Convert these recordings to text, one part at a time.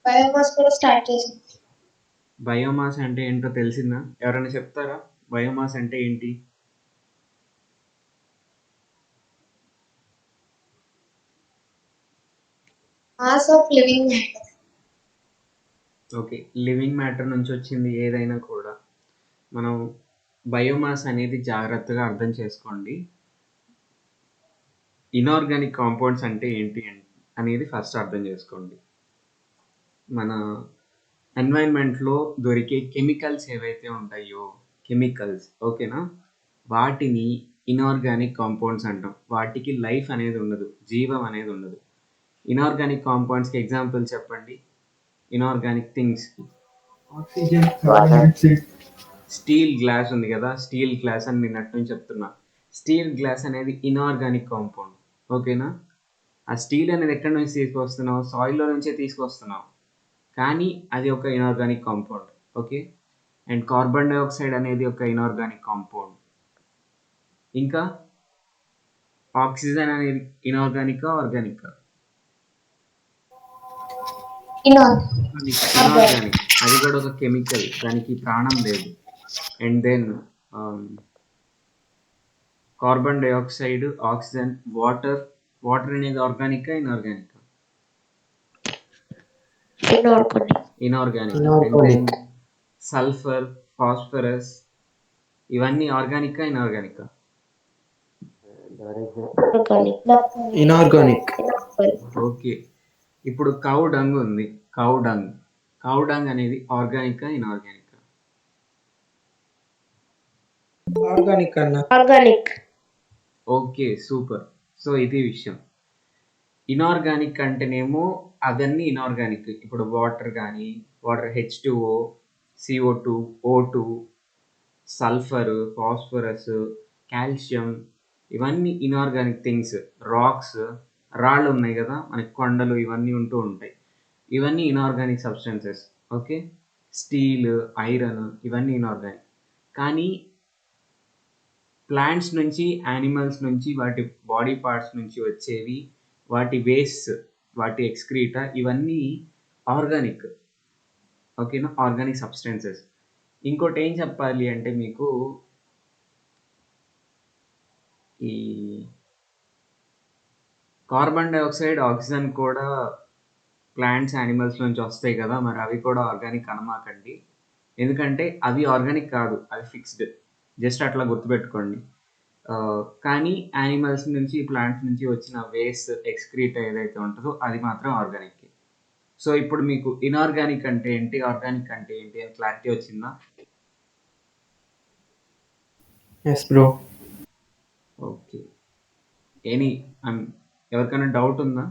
Biomass కూడా start చేసాం. Biomass అంటే ఏంటో తెలిసిందా? ఎవరైనా చెప్తారా? బయోమాస్ అంటే ఏంటి? Mass of living matter. Okay. Living matter నుంచి వచ్చింది ఏదైనా కూడా మనం బయోమాస్ అనేది జాగ్రత్తగా అర్థం చేసుకోండి. ఇనార్గానిక్ కాంపౌండ్స్ అంటే ఏంటి అనేది ఫస్ట్ అర్థం చేసుకోండి. మన ఎన్వైర్న్మెంట్లో దొరికే కెమికల్స్ ఏవైతే ఉంటాయో కెమికల్స్ ఓకేనా, వాటిని ఇనార్గానిక్ కాంపౌండ్స్ అంటాం. వాటికి లైఫ్ అనేది ఉండదు, జీవం అనేది ఉండదు. ఇనార్గానిక్ కాంపౌండ్స్కి ఎగ్జాంపుల్ చెప్పండి. Inorganic things, oxygen, carbon dioxide. Steel glass ఉంది కదా, స్టీల్ గ్లాస్ అని నిన్నటి నుంచి చెప్తున్నా. స్టీల్ గ్లాస్ అనేది ఇనార్గానిక్ కాంపౌండ్ ఓకేనా. ఆ స్టీల్ అనేది ఎక్కడి నుంచి తీసుకొస్తున్నావు? సాయిల్లో నుంచే తీసుకొస్తున్నావు, కానీ అది ఒక inorganic compound okay. And carbon dioxide అనేది ఒక ఇనార్గానిక్ కాంపౌండ్. ఇంకా ఆక్సిజన్ అనేది ఇనార్గానికా ఆర్గానికా? ఇనార్గానిక్, అది కూడా ఒక కెమికల్, దానికి ప్రాణం లేదు. And then carbon dioxide, oxygen, water. Water అనేది ఆర్గానికా ఇనార్గానికా? Inorganic. And then sulphur, phosphorus, ఇవన్నీ ఆర్గానికా ఇనార్గానికా? ఇనార్గానిక్. ఓకే. ఇప్పుడు కౌ డంగ్ ఉంది, కౌ డంగ్. కౌ డంగ్ అనేది ఆర్గానికా ఇనార్గానికా? ఆర్గానిక్ అన్న. ఆర్గానిక్. Okay, super. సో ఇది విషయం. ఇనార్గానిక్ అంటేనేమో అవన్నీ ఇనార్గానిక్. ఇప్పుడు వాటర్ కానీ, water H2O, CO2, O2, sulphur, phosphorus, calcium, ఇవన్నీ ఇనార్గానిక్ థింగ్స్. రాక్స్, రాళ్ళు ఉన్నాయి కదా మనకి, కొండలు, ఇవన్నీ ఉంటూ ఉంటాయి. ఇవన్నీ inorganic substances okay. Steel, iron, ఇవన్నీ ఇనార్గానిక్. కానీ ప్లాంట్స్ నుంచి, యానిమల్స్ నుంచి, వాటి బాడీ పార్ట్స్ నుంచి వచ్చేవి, వాటి వేస్ట్, వాటి ఎక్స్క్రీటా, ఇవన్నీ ఆర్గానిక్ ఓకేనా, ఆర్గానిక్ సబ్స్టెన్సెస్. ఇంకోటి ఏం చెప్పాలి అంటే మీకు, ఈ కార్బన్ డైఆక్సైడ్, ఆక్సిజన్ కూడా ప్లాంట్స్, యానిమల్స్ నుంచి వస్తాయి కదా, మరి అవి కూడా ఆర్గానిక్ అనమాకండి. ఎందుకంటే అవి ఆర్గానిక్ కాదు, అవి ఫిక్స్డ్. జస్ట్ అట్లా గుర్తుపెట్టుకోండి. కానీ యానిమల్స్ నుంచి, ప్లాంట్స్ నుంచి వచ్చిన వేస్ట్, ఎక్స్క్రీట్ ఏదైతే ఉంటుందో అది మాత్రం ఆర్గానిక్. సో ఇప్పుడు మీకు ఇనార్గానిక్ అంటే ఏంటి, ఆర్గానిక్ అంటే ఏంటి అని క్లారిటీ వచ్చిందా? Yes bro. ఓకే. ఎనీ ఎవరికైనా డౌట్ ఉందా?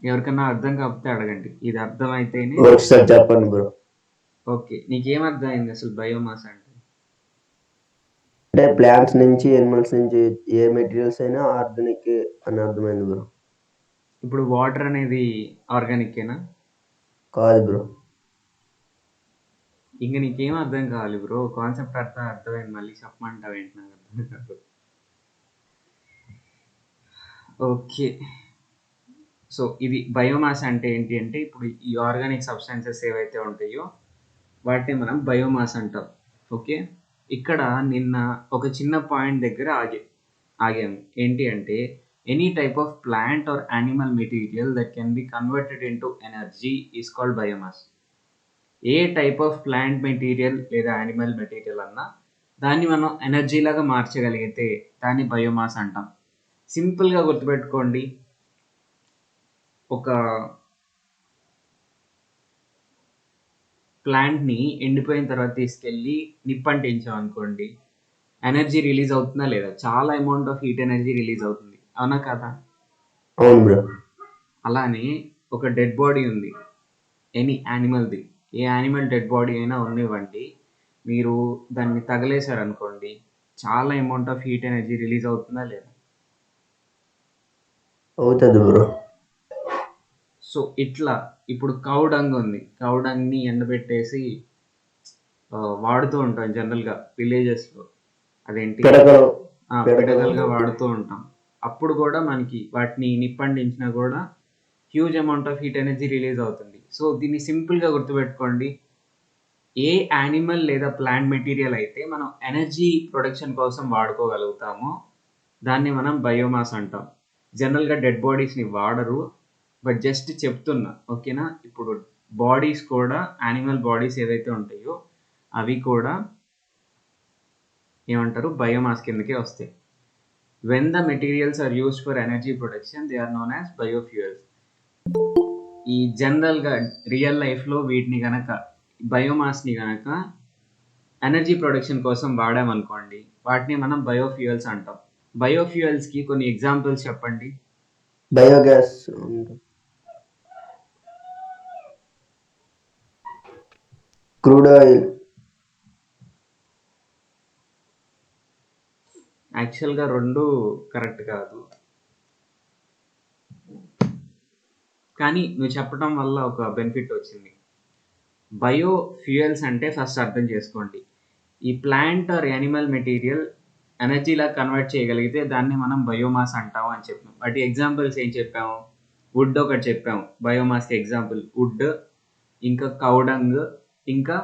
ఎవరికైనా అర్థం కాకపోతే అడగండి. ఇది అర్థమైతేనే. ఒకసారి చెప్పండి బ్రో. ఓకే, నీకేం అర్థమైంది అసలు బయోమాస్ అంటే? అంటే ప్లాంట్స్ నుంచి, ఎనిమల్స్ నుంచి ఏ మెటీరియల్స్ అయినా ఆర్గానిక్ అని అర్థమైంది బ్రో. ఇప్పుడు వాటర్ అనేది ఆర్గానికేనా? కాదు బ్రో. ఇంక నీకేం అర్థం కావాలి బ్రో? కాన్సెప్ట్ అర్థమైంది, మళ్ళీ చెప్పమంటావు ఏంటి? నాకు అర్థం కాదు. ఓకే. సో ఇది బయోమాస్ అంటే ఏంటి అంటే, ఇప్పుడు ఈ ఆర్గానిక్ సబ్స్టాన్సెస్ ఏవైతే ఉంటాయో వాటిని మనం బయోమాస్ అంటాం ఓకే. ఇక్కడ నిన్న ఒక చిన్న పాయింట్ దగ్గర ఆగాము. ఏంటి అంటే, any type of plant or animal material that can be converted into energy is called biomass. A type of plant material లేదా యానిమల్ మెటీరియల్ అన్నా దాన్ని మనం ఎనర్జీ లాగా మార్చగలిగితే దాన్ని బయోమాస్ అంటాం. సింపుల్గా గుర్తుపెట్టుకోండి. ఒక ప్లాంట్ని ఎండిపోయిన తర్వాత తీసుకెళ్ళి నిప్పంటించాం అనుకోండి, ఎనర్జీ రిలీజ్ అవుతుందా లేదా? చాలా amount of heat energy release అవుతుంది, అవునా కదా? అవును బ్రో. అలానే ఒక డెడ్ బాడీ ఉంది, ఎనీ యానిమల్ది, ఏ యానిమల్ డెడ్ బాడీ అయినా ఉన్నివ్వండి, మీరు దాన్ని తగలేశారనుకోండి, చాలా amount of heat energy release అవుతుందా లేదా? అవుతుంది బ్రో. సో ఇట్లా ఇప్పుడు కౌ డంగ్ ఉంది, కౌ డంగ్ని ఎండబెట్టేసి వాడుతూ ఉంటాం జనరల్గా విలేజెస్లో. అదేంటి, పిడకలు. పిడకలుగా వాడుతూ ఉంటాం. అప్పుడు కూడా మనకి వాటిని నిప్పండించినా కూడా huge amount of heat energy release అవుతుంది. సో దీన్ని సింపుల్గా గుర్తుపెట్టుకోండి, ఏ యానిమల్ లేదా ప్లాంట్ మెటీరియల్ అయితే మనం ఎనర్జీ ప్రొడక్షన్ కోసం వాడుకోగలుగుతామో దాన్ని మనం బయోమాస్ అంటాం. జనరల్గా డెడ్ బాడీస్ని వాడరు, బట్ జస్ట్ చెప్తున్నా, ఓకేనా. ఇప్పుడు బాడీస్ కూడా, యానిమల్ బాడీస్ ఏవైతే ఉంటాయో అవి కూడా ఏమంటారు, బయోమాస్ కిందకే వస్తాయి. When the materials are used for energy production they are known as biofuels. ఈ జనరల్గా రియల్ లైఫ్లో వీటిని గనక, బయోమాస్ని గనక ఎనర్జీ ప్రొడక్షన్ కోసం వాడామనుకోండి, వాటిని మనం బయోఫ్యూయల్స్ అంటాం. బయోఫ్యూయల్స్కి కొన్ని ఎగ్జాంపుల్స్ చెప్పండి. బయోగ్యాస్, క్రూడ్ ఆయిల్, యాక్చువల్గా రెండు కరెక్ట్ కాదు, కానీ నువ్వు చెప్పడం వల్ల ఒక బెనిఫిట్ వచ్చింది. బయో ఫ్యూయల్స్ అంటే ఫస్ట్ అర్థం చేసుకోండి, ఈ ప్లాంట్ ఆర్ యానిమల్ మెటీరియల్ ఎనర్జీలా కన్వర్ట్ చేయగలిగితే దాన్ని మనం బయోమాస్ అంటాము అని చెప్పాం. వాటి ఎగ్జాంపుల్స్ ఏం చెప్పాము? వుడ్ ఒకటి చెప్పాము బయోమాస్కి ఎగ్జాంపుల్, వుడ్, ఇంకా కౌడంగ్, ఇంకా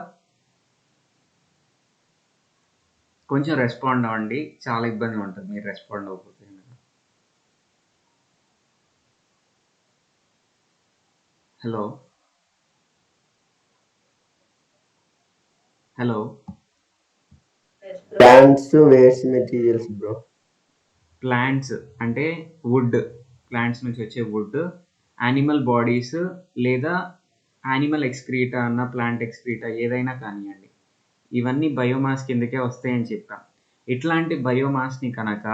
కొంచెం రెస్పాండ్ అవ్వండి, చాలా ఇబ్బంది ఉంటుంది మీరు రెస్పాండ్ అవ్వకపోతే. Hello hello plants waste materials bro. Plants అంటే వుడ్, ప్లాంట్స్ నుంచి వచ్చే వుడ్, యానిమల్ బాడీస్ లేదా యానిమల్ ఎక్స్క్రీటా అన్న ప్లాంట్ ఎక్స్క్రీటా ఏదైనా కానివ్వండి, ఇవన్నీ బయోమాస్ కిందకే వస్తాయని చెప్పాం. ఇట్లాంటి బయోమాస్ని కనుక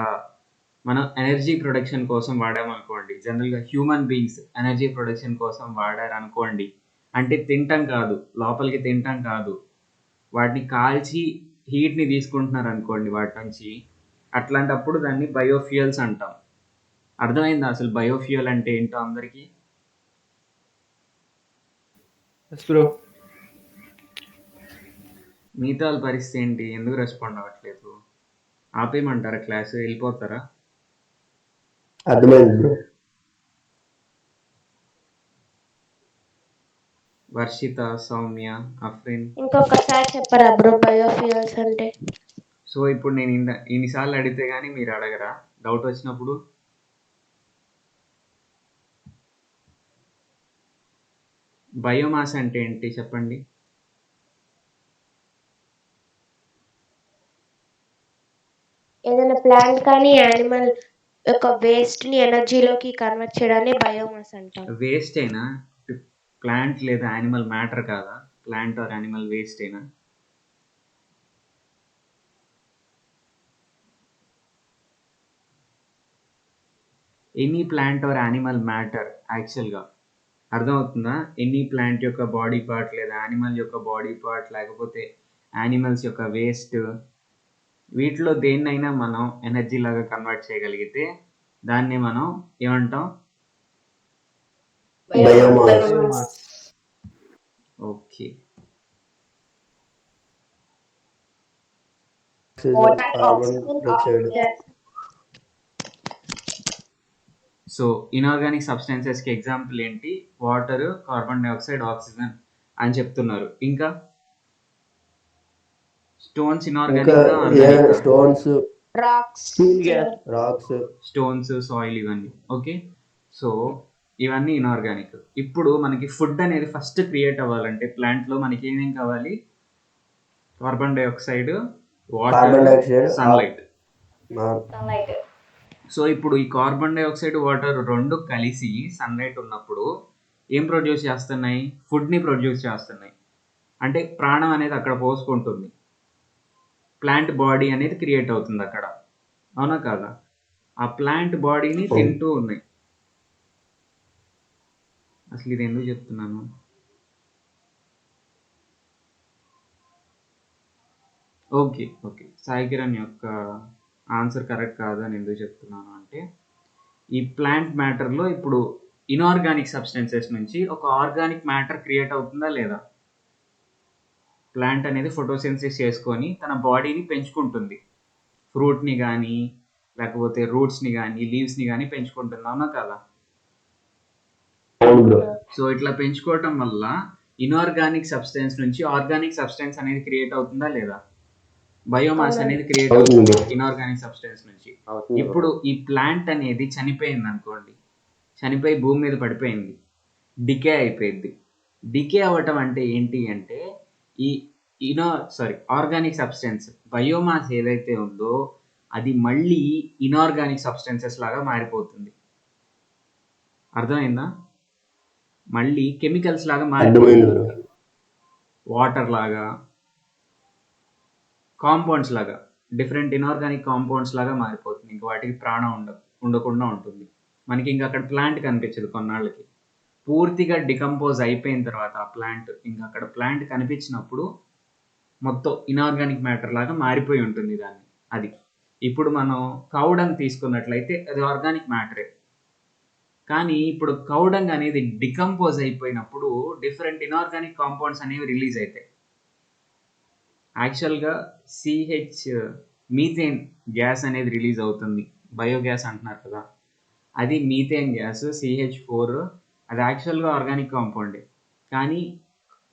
మనం ఎనర్జీ ప్రొడక్షన్ కోసం వాడామనుకోండి, జనరల్గా హ్యూమన్ బీయింగ్స్ ఎనర్జీ ప్రొడక్షన్ కోసం వాడారనుకోండి, అంటే తింటాం కాదు, లోపలికి తింటాం కాదు, వాటిని కాల్చి హీట్ని తీసుకుంటున్నారు అనుకోండి వాటి నుంచి, అట్లాంటప్పుడు దాన్ని బయోఫ్యూయల్స్ అంటాం. అర్థమైందా అసలు బయోఫ్యూయల్ అంటే ఏంటో అందరికీ? Yes bro. మిగతా వాళ్ళ పరిస్థితి ఏంటి, ఎందుకు రెస్పాండ్ అవ్వట్లేదు? ఆపేయమంటారా క్లాసు, వెళ్ళిపోతారా? అర్థమైంది బ్రో. వర్షిత, సౌమ్య, అఫ్రిన్. ఇంకొకసారి చెప్పరా బ్రో బయోఫ్యూయల్స్ అంటే? సో ఇప్పుడు నేను ఇన్నిసార్లు అడిగితే కానీ మీరు అడగరా డౌట్ వచ్చినప్పుడు? బయోమాస్ అంటే ఏంటి చెప్పండి? ఏదైనా ప్లాంట్ కానీ యానిమల్ యొక్క వేస్ట్ ని ఎనర్జీలోకి కన్వర్ట్ చేయడాన్ని బయోమాస్ అంటాం. వేస్ట్ అయినా ప్లాంట్ లేదా యానిమల్ మ్యాటర్ కాదా? ప్లాంట్ ఆర్ యానిమల్ వేస్ట్ అయినా? Any plant or animal matter యాక్చువల్గా, అర్థమవుతుందా? ఎనీ ప్లాంట్ యొక్క బాడీ పార్ట్ లేదా యానిమల్ యొక్క బాడీ పార్ట్ లేకపోతే యానిమల్స్ యొక్క వేస్ట్, వీటిలో దేన్నైనా మనం ఎనర్జీ లాగా కన్వర్ట్ చేయగలిగితే దాన్ని మనం ఏమంటాం? Biomass. Okay. Carbon dioxide. So inorganic సబ్స్టెన్సెస్కి ఎగ్జాంపుల్ ఏంటి? వాటర్, కార్బన్ డైఆక్సైడ్, ఆక్సిజన్ అని చెప్తున్నారు. ఇంకా stones inorganic, stones, rocks, rocks, stones, soil, ఇవన్నీ. ఓకే, సో ఇవన్నీ ఇనార్గానిక్. ఇప్పుడు మనకి ఫుడ్ అనేది ఫస్ట్ క్రియేట్ అవ్వాలంటే ప్లాంట్లో మనకి ఏమేం కావాలి? Carbon dioxide, water, sunlight. So ఇప్పుడు ఈ కార్బన్ డైఆక్సైడ్, వాటర్ రెండు కలిసి సన్లైట్ ఉన్నప్పుడు ఏం ప్రొడ్యూస్ చేస్తున్నాయి? ఫుడ్ని ప్రొడ్యూస్ చేస్తున్నాయి. అంటే ప్రాణం అనేది అక్కడ పోసుకుంటుంది, ప్లాంట్ బాడీ అనేది క్రియేట్ అవుతుంది అక్కడ, అవునా కాదా? ఆ ప్లాంట్ బాడీని తింటూ ఉన్నాయి. అసలు ఇది ఎందుకు చెప్తున్నాను? ఓకే ఓకే, సాయి కిరణ్ యొక్క ఆన్సర్ కరెక్ట్ కాదు అని ఎందుకు చెప్తున్నాను అంటే, ఈ ప్లాంట్ మ్యాటర్లో ఇప్పుడు ఇనార్గానిక్ సబ్స్టెన్సెస్ నుంచి ఒక ఆర్గానిక్ మ్యాటర్ క్రియేట్ అవుతుందా లేదా? ప్లాంట్ అనేది ఫోటోసింథసిస్ చేసుకొని తన బాడీని పెంచుకుంటుంది, ఫ్రూట్ని కానీ లేకపోతే రూట్స్ని కానీ లీవ్స్ని కానీ పెంచుకుంటుంది, అవునా కదా? అవును బ్రో. సో ఇట్లా పెంచుకోవటం వల్ల ఇన్ఆర్గానిక్ సబ్స్టెన్స్ నుంచి ఆర్గానిక్ సబ్స్టెన్స్ అనేది క్రియేట్ అవుతుందా లేదా? బయోమాస్ అవునండి. అనేది క్రియేట్ అవుతుంది అవుతుంది bro. ఇన్ఆర్గానిక్ సబ్స్టెన్స్ నుంచి. అవుతుంది bro. ఇప్పుడు ఈ ప్లాంట్ అనేది చనిపోయింది అనుకోండి, చనిపోయి భూమి మీద పడిపోయింది, డికే అయిపోయింది. డికే అవ్వటం అంటే ఏంటి అంటే ఈ ఆర్గానిక్ సబ్స్టెన్స్ బయోమాస్ ఏదైతే ఉందో అది మళ్ళీ ఇన్ఆర్గానిక్ సబ్స్టెన్సెస్ లాగా మారిపోతుంది. అర్థమైందా? మళ్ళీ కెమికల్స్ లాగా అర్థమైంది మారిపోతుంది, బ్రో. వాటర్ లాగా, కాంపౌండ్స్ లాగా, డిఫరెంట్ ఇన్ఆర్గానిక్ కాంపౌండ్స్ లాగా మారిపోతుంది. ఇంక వాటికి ప్రాణం ఉండకుండా ఉంటుంది. మనకి ఇంకా అక్కడ ప్లాంట్ కనిపించదు కొన్నాళ్ళకి. పూర్తిగా డికంపోజ్ అయిపోయిన తర్వాత ఆ ప్లాంట్, ఇంకా అక్కడ ప్లాంట్ కనిపించినప్పుడు మొత్తం ఇన్ఆర్గానిక్ మ్యాటర్ లాగా మారిపోయి ఉంటుంది దాన్ని. అది ఇప్పుడు మనం కౌడంగ్ తీసుకున్నట్లయితే అది ఆర్గానిక్ మ్యాటరే. కానీ ఇప్పుడు కౌడంగ్ అనేది డికంపోజ్ అయిపోయినప్పుడు డిఫరెంట్ ఇన్ఆర్గానిక్ కాంపౌండ్స్ అనేవి రిలీజ్ అవుతాయి. యాక్చువల్గా మీథేన్ గ్యాస్ అనేది రిలీజ్ అవుతుంది, బయోగ్యాస్ అంటున్నారు కదా, అది మీథేన్ గ్యాస్ CH4. అది యాక్చువల్గా ఆర్గానిక్ కాంపౌండే, కానీ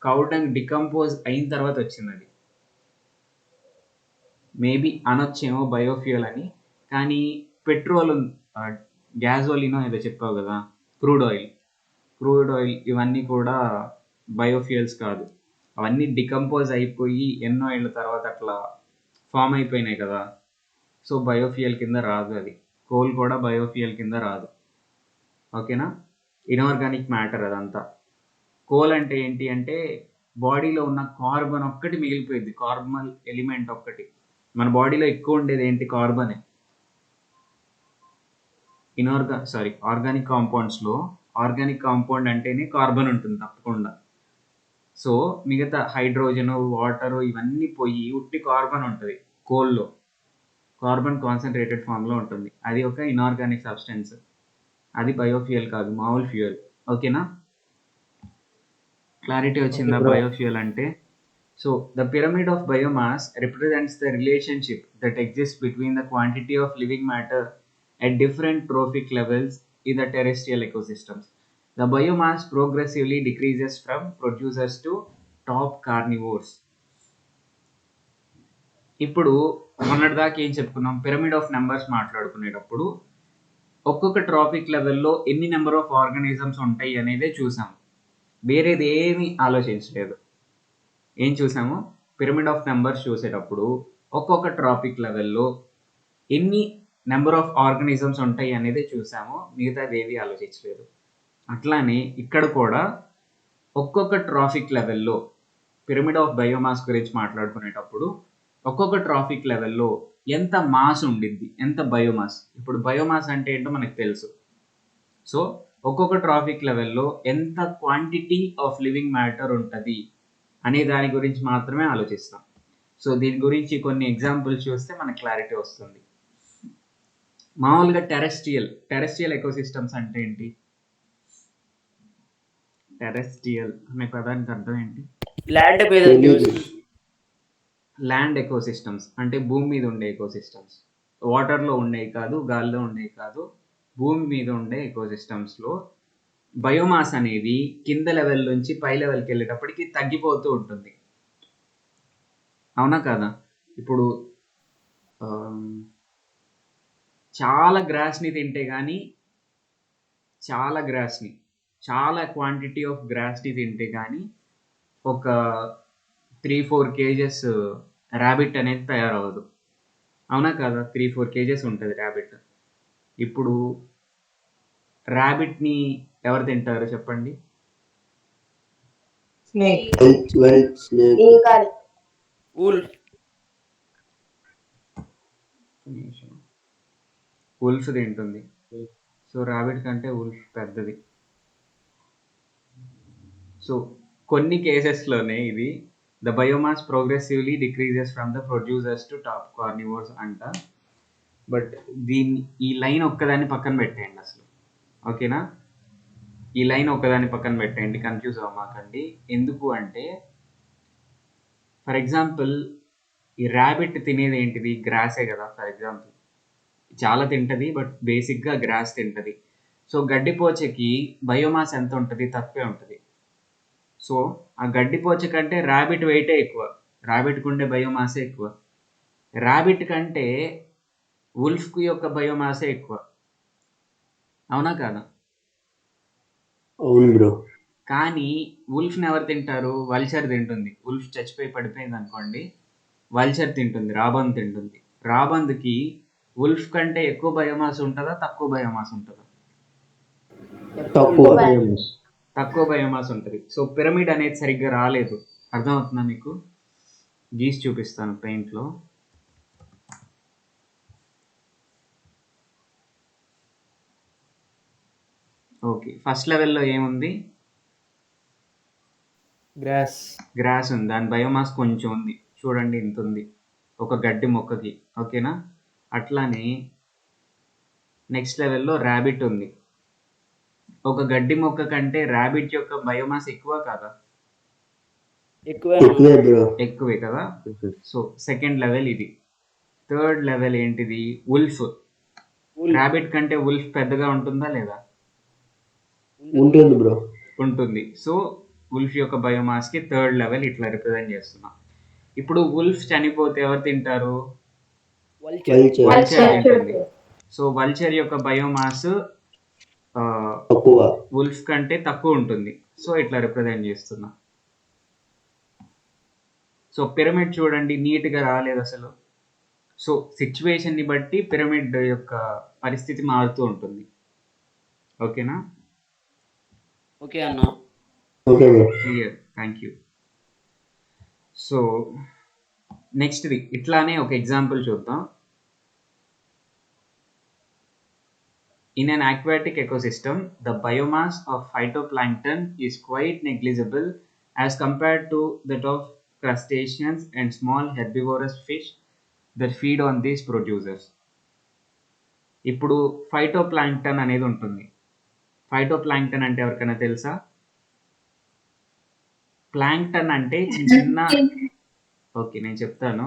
కౌడంగ్ డికంపోజ్ అయిన తర్వాత వచ్చింది అది. మేబీ అనొచ్చేమో బయోఫ్యూయల్ అని, కానీ పెట్రోల్, గ్యాజోలినో ఏదో చెప్పావు కదా, క్రూడ్ ఆయిల్ ఇవన్నీ కూడా బయోఫ్యూయల్స్ కాదు. అవన్నీ డికంపోజ్ అయిపోయి ఎన్నో ఏళ్ళ తర్వాత అట్లా ఫామ్ అయిపోయినాయి కదా. సో బయోఫ్యూయల్ కింద రాదు అది. కోల్ కూడా బయోఫ్యూయల్ కింద రాదు. ఓకేనా? ఇన్ఆర్గానిక్ మ్యాటర్ అదంతా. కోల్ అంటే ఏంటి అంటే బాడీలో ఉన్న కార్బన్ ఒక్కటి మిగిలిపోయింది, కార్బన్ ఎలిమెంట్ ఒక్కటి. మన బాడీలో ఎక్కువ ఉండేది ఏంటి? కార్బనే. ఆర్గానిక్ కాంపౌండ్స్లో ఆర్గానిక్ కాంపౌండ్ అంటేనే కార్బన్ ఉంటుంది తప్పకుండా. సో మిగతా హైడ్రోజన్, వాటర్ ఇవన్నీ పోయి ఉట్టి కార్బన్ ఉంటుంది కోల్లో. కార్బన్ కాన్సన్ట్రేటెడ్ ఫామ్లో ఉంటుంది. అది ఒక ఇన్ఆర్గానిక్ సబ్స్టెన్స్. అది బయోఫ్యూయల్ కాదు, మామూలు ఫ్యూయల్. ఓకేనా? క్లారిటీ వచ్చిందా? Okay, bro. బయోఫ్యూయల్ అంటే. So the pyramid of biomass represents the relationship that exist between the quantity of living matter at different trophic levels in the terrestrial ecosystems. The biomass progressively decreases from producers to top carnivores. ఇప్పుడు మొన్నటిదాకా ఏం చెప్పుకున్నాం? Pyramid of numbers మాట్లాడుకునేటప్పుడు ఒక్కొక్క traffic లెవెల్లో ఎన్ని number of organisms ఉంటాయి అనేదే చూసాం. వేరేది ఏమీ ఆలోచించలేదు. ఏం చూసాము? పిరమిడ్ ఆఫ్ నెంబర్స్ చూసేటప్పుడు ఒక్కొక్క ట్రాఫిక్ లెవెల్లో ఎన్ని నెంబర్ ఆఫ్ ఆర్గానిజమ్స్ ఉంటాయి అనేది చూసాము, మిగతాది ఏవి ఆలోచించలేదు. అట్లానే ఇక్కడ కూడా ఒక్కొక్క ట్రాఫిక్ లెవెల్లో పిరమిడ్ ఆఫ్ బయోమాస్ గురించి మాట్లాడుకునేటప్పుడు ఒక్కొక్క ట్రాఫిక్ లెవెల్లో ఎంత మాస్ ఉండిద్ది, ఎంత బయోమాస్. ఇప్పుడు బయోమాస్ అంటే ఏంటో మనకు తెలుసు. సో ఒక్కొక్క ట్రాఫిక్ లెవెల్లో ఎంత క్వాంటిటీ ఆఫ్ లివింగ్ మ్యాటర్ ఉంటుంది అనే దాని గురించి మాత్రమే ఆలోచిస్తాం. సో దీని గురించి కొన్ని ఎగ్జాంపుల్స్ చూస్తే మనకు క్లారిటీ వస్తుంది. మామూలుగా టెరెస్ట్రియల్ ఎకోసిస్టమ్స్ అంటే ఏంటి? టెరెస్ట్రియల్ అనే పదానికి అర్థం ఏంటి? ల్యాండ్ మీద తెలీదు. ల్యాండ్ ఎకోసిస్టమ్స్ అంటే భూమి మీద ఉండే ఎకోసిస్టమ్స్. వాటర్లో ఉండేవి కాదు, గాలిలో ఉండేవి కాదు, భూమి మీద ఉండే ఎకోసిస్టమ్స్లో బయోమాస్ అనేది కింద లెవెల్ నుంచి పై లెవెల్కి వెళ్ళేటప్పటికి తగ్గిపోతూ ఉంటుంది. అవునా కాదా? ఇప్పుడు చాలా గ్రాస్ని తింటే కానీ, చాలా క్వాంటిటీ ఆఫ్ గ్రాస్ని తింటే కానీ ఒక 3-4 kgs ర్యాబిట్ అనేది తయారవ్వదు. అవునా కాదా? 3-4 kgs ఉంటుంది ర్యాబిట్. ఇప్పుడు ర్యాబిట్ని ఎవరు తింటారు చెప్పండి? Snake. Snake. Eagle. Wolf. Wolf తింటుంది. సో ర్యాబిట్ కంటే ఉల్ఫ్ పెద్దది. సో కొన్ని కేసెస్లోనే ఇది the biomass progressively decreases from the producers to top carnivores అంట. బట్ ఈ లైన్ ఒక్కదాన్ని పక్కన పెట్టేయండి అసలు. ఓకేనా? ఈ లైన్ ఒక్కదాన్ని పక్కన పెట్టేయండి, కన్ఫ్యూజ్ అవ్వమాకండి. ఎందుకు అంటే ఫర్ ఎగ్జాంపుల్ ఈ ర్యాబిట్ తినేది ఏంటిది? గ్రాసే కదా. ఫర్ ఎగ్జాంపుల్ చాలా తింటుంది, బట్ బేసిక్గా గ్రాస్ తింటుంది. సో గడ్డిపోచకి బయోమాస్ ఎంత ఉంటుంది? తక్కువే ఉంటుంది. సో ఆ గడ్డిపోచ కంటే ర్యాబిట్ వెయిటే ఎక్కువ, ర్యాబిట్కి ఉండే బయోమాసే ఎక్కువ. ర్యాబిట్ కంటే వుల్ఫ్కి యొక్క బయోమాసే ఎక్కువ, అవునా కాదా? అవును బ్రో. కానీ వుల్ఫ్ని ఎవరు తింటారు? వల్చర్ తింటుంది. వుల్ఫ్ చచ్చిపోయి పడిపోయింది అనుకోండి, వల్చర్ తింటుంది, రాబంద్ తింటుంది. రాబంద్కి వుల్ఫ్ కంటే ఎక్కువ బయోమాస్ ఉంటుందా, తక్కువ బయోమాస్ ఉంటుందా? తక్కువ. తక్కువ బయోమాస్ ఉంటుంది. సో పిరమిడ్ అనేది సరిగ్గా రాలేదు. అర్థమవుతుందా మీకు? గీసి చూపిస్తాను పెయింట్లో. ఓకే, ఫస్ట్ లెవెల్లో ఏముంది? గ్రాస్ ఉంది. దాని బయోమాస్ కొంచెం ఉంది, చూడండి ఇంత ఉంది ఒక గడ్డి మొక్కకి. ఓకేనా? అట్లానే నెక్స్ట్ లెవెల్లో ర్యాబిట్ ఉంది. ఒక గడ్డి మొక్క కంటే ర్యాబిట్ యొక్క బయోమాస్ ఎక్కువ కాదా? ఎక్కువే బ్రో. ఎక్కువే కదా. సో సెకండ్ లెవెల్ ఇది. థర్డ్ లెవెల్ ఏంటిది? వుల్ఫ్. ర్యాబిట్ కంటే వుల్ఫ్ పెద్దగా ఉంటుందా లేదా? ఉంటుంది బ్రో. ఉంటుంది. సో వుల్ఫ్ యొక్క బయోమాస్కి థర్డ్ లెవెల్ ఇట్లా రిప్రజెంట్ చేస్తున్నాం. ఇప్పుడు వుల్ఫ్ చనిపోతే ఎవరు తింటారు? వల్చర్ తింటుంది. సో వల్చర్ యొక్క బయోమాస్ తక్కువ. వుల్ఫ్ కంటే తక్కువ ఉంటుంది. సో ఇట్లా రిప్రజెంట్ చేస్తున్నా. సో పిరమిడ్ చూడండి నీట్గా రాలేదు అసలు. సో సిచ్యువేషన్ని బట్టి పిరమిడ్ యొక్క పరిస్థితి మారుతూ ఉంటుంది. ఓకేనా? ఓకే అన్న. Okay bro. Clear, thank you. So నెక్స్ట్ది ఇట్లానే ఒక ఎగ్జాంపుల్ చూద్దాం. In an aquatic ecosystem, the biomass of phytoplankton is quite negligible as compared to that of crustaceans and small herbivorous fish that feed on these producers. ఇప్పుడు phytoplankton అనేది ఉంటుంది. Phytoplankton అంటే ఎవరికైనా తెలుసా? ప్లాంక్టన్ అంటే చిన్న ఓకే నేను చెప్తాను.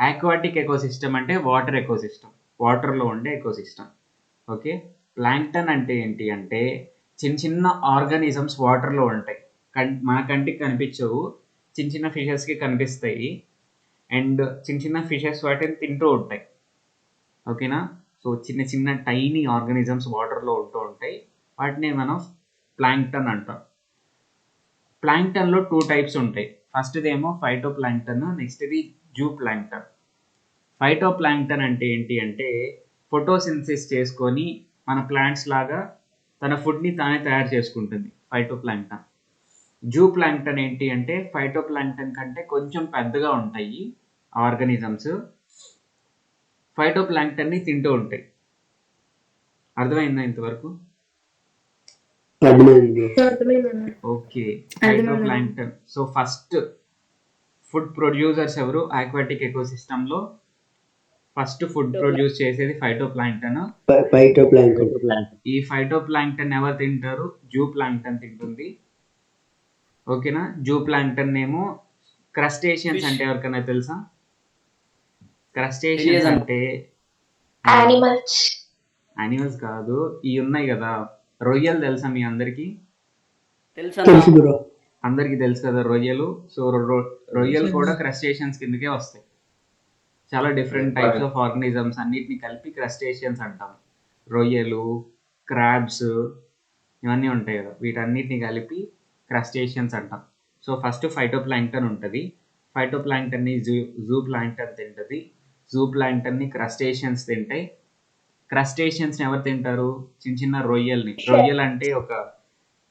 ఆక్వాటిక్ ఎకోసిస్టమ్ అంటే వాటర్ ఎకోసిస్టమ్, వాటర్లో ఉండే ఎకోసిస్టమ్. ఓకే, ప్లాంక్టన్ అంటే ఏంటి అంటే చిన్న చిన్న ఆర్గానిజమ్స్ వాటర్లో ఉంటాయి. మన కంటికి కనిపించవు, చిన్న చిన్న ఫిషెస్కి కనిపిస్తాయి. అండ్ చిన్న చిన్న ఫిషెస్ వాటిని తింటూ ఉంటాయి. ఓకేనా? సో చిన్న చిన్న టైనీ ఆర్గానిజమ్స్ వాటర్లో ఉంటూ ఉంటాయి. వాటిని మనం ప్లాంక్టన్ అంటాం. ప్లాంక్టన్లో 2 టైప్స్ ఉంటాయి. ఫస్ట్దేమో ఫైటోప్లాంక్టన్, నెక్స్ట్ది జూ ప్లాంక్టన్. ఫైటోప్లాంక్టన్ అంటే ఏంటి అంటే ఫోటోసింథసిస్ చేసుకొని మన ప్లాంట్స్ లాగా తన ఫుడ్ని తానే తయారు చేసుకుంటుంది ఫైటోప్లాంక్టన్. జూ ప్లాంక్టన్ ఏంటి అంటే ఫైటోప్లాంక్టన్ కంటే కొంచెం పెద్దగా ఉంటాయి ఆర్గానిజమ్స్, ఫైటోప్లాంక్టన్ని తింటూ ఉంటాయి. అర్థమైందా ఇంతవరకు? Okay, phytoplankton. So first food producers ఎవరు? ఆక్వాటిక్ ఎకోసిస్టంలో ఫస్ట్ ఫుడ్ ప్రొడ్యూస్ చేసేది ఫైటోప్లాంక్టన్. ఈ ఫైటోప్లాంక్టన్ ఎవరు తింటారు? జూ ప్లాంక్టన్ తింటుంది. ఓకేనా? జూ ప్లాంక్టన్ ఏమో క్రస్టేషియన్స్ అంటే ఎవరికైనా తెలుసా? క్రస్టేషియన్స్ అంటే యానిమల్స్ కాదు, ఇవి ఉన్నాయి కదా రొయ్యలు. తెలుసా మీ అందరికి? తెలుసు బ్రో. అందరికి తెలుసు కదా రొయ్యలు. సో రొయ్యలు కూడా క్రస్టేషియన్స్ కిందకే వస్తాయి. చాలా డిఫరెంట్ టైప్స్ ఆఫ్ ఆర్గానిజమ్స్ అన్నిటిని కలిపి క్రస్టేషియన్స్ అంటాం. రొయ్యలు, క్రాబ్స్ ఇవన్నీ ఉంటాయి కదా, వీటన్నిటిని కలిపి క్రస్టేషియన్స్ అంటాం. సో ఫస్ట్ ఫైటోప్లాంక్టన్ ఉంటుంది. ఫైటోప్లాంక్టన్ని జూ ప్లాంక్టన్ తింటుంది. జూ ప్లాంక్టన్ని క్రస్టేషియన్స్ తింటాయి. క్రస్టేషియన్స్ని ఎవరు తింటారు? చిన్న చిన్న రొయ్యల్ని. రొయ్యలు అంటే ఒక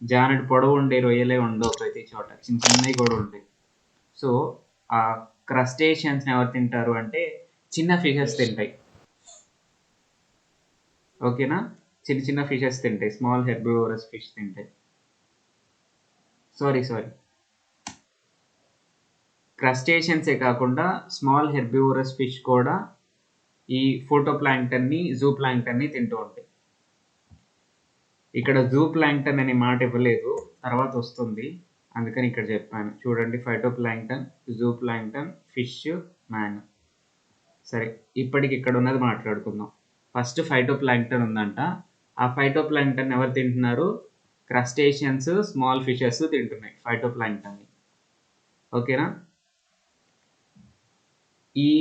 జానెడ్ పొడవు ఉండే రొయ్యలే ఉండవు ప్రతి చోట, చిన్న చిన్నవి కూడా ఉంటాయి. సో ఆ క్రస్టేషియన్స్ని ఎవరు తింటారు అంటే చిన్న ఫిషెస్ తింటాయి. ఓకేనా? చిన్న చిన్న ఫిషెస్ తింటాయి, స్మాల్ హెర్బివోరస్ ఫిష్ తింటాయి. సారీ క్రస్టేషియన్సే కాకుండా స్మాల్ హెర్బివోరస్ ఫిష్ కూడా ఈ ఫోటోప్లాంక్టన్ని జూ ప్లాంక్టన్ని తింటూ ఉంటాయి. ఇక్కడ జూ ప్లాంక్టన్ అనే మాట ఇవ్వలేదు, తర్వాత వస్తుంది, అందుకని ఇక్కడ చెప్పాను. చూడండి, phytoplankton, zoo plankton, fish, man. సరే, ఇప్పటికి ఇక్కడ ఉన్నది మాట్లాడుకుందాం. ఫస్ట్ ఫైటోప్లాంక్టన్ ఉందంట. ఆ ఫైటోప్లాంక్టన్ ఎవరు తింటున్నారు? క్రస్టేషియన్స్, స్మాల్ ఫిషెస్ తింటున్నాయి ఫైటోప్లాంక్టన్ని. ఓకేనా? ఈ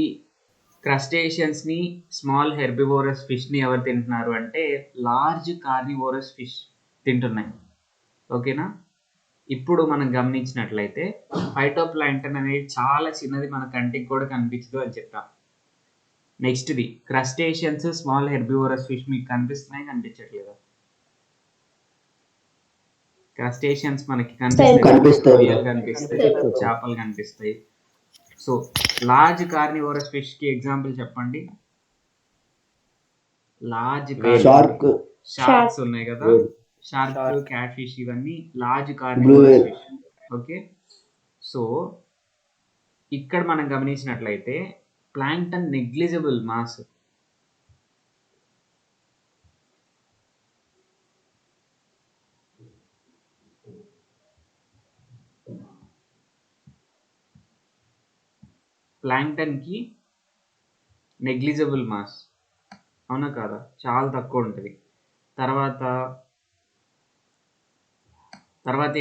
క్రస్టేషియన్స్ని, స్మాల్ హెర్బివోరస్ ఫిష్ని ఎవరు తింటున్నారు అంటే లార్జ్ కార్నివోరస్ ఫిష్ తింటున్నాయి. ఓకేనా? ఇప్పుడు మనం గమనించినట్లయితే ఫైటోప్లాంక్టన్ అనేది చాలా చిన్నది, మన కంటికి కూడా కనిపించదు అని చెప్పాం. నెక్స్ట్ది క్రస్టేషియన్స్, స్మాల్ హెర్బివోరస్ ఫిష్ మీకు కనిపిస్తున్నాయి, కనిపించట్లేదా? క్రస్టేషియన్స్ మనకి కనిపిస్తాయి. రొయ్యలు కనిపిస్తాయి, చేపలు కనిపిస్తాయి. సో లార్జ్ కార్నివోరస్ ఫిష్ కి ఎగ్జాంపుల్ చెప్పండి. లార్జ్ షార్క్స్ ఉన్నాయి కదా, షార్క్, క్యాట్ ఫిష్, ఇవన్నీ large carnivorous fish. Okay, so ఇక్కడ మనం గమనించినట్లయితే ప్లాంక్టన్ నెగ్లిజిబుల్ మాస్. ప్లాంక్టన్కి నెగ్లిజిబుల్ మాస్, అవునా కాదా? చాలా తక్కువ ఉంటుంది. తర్వాత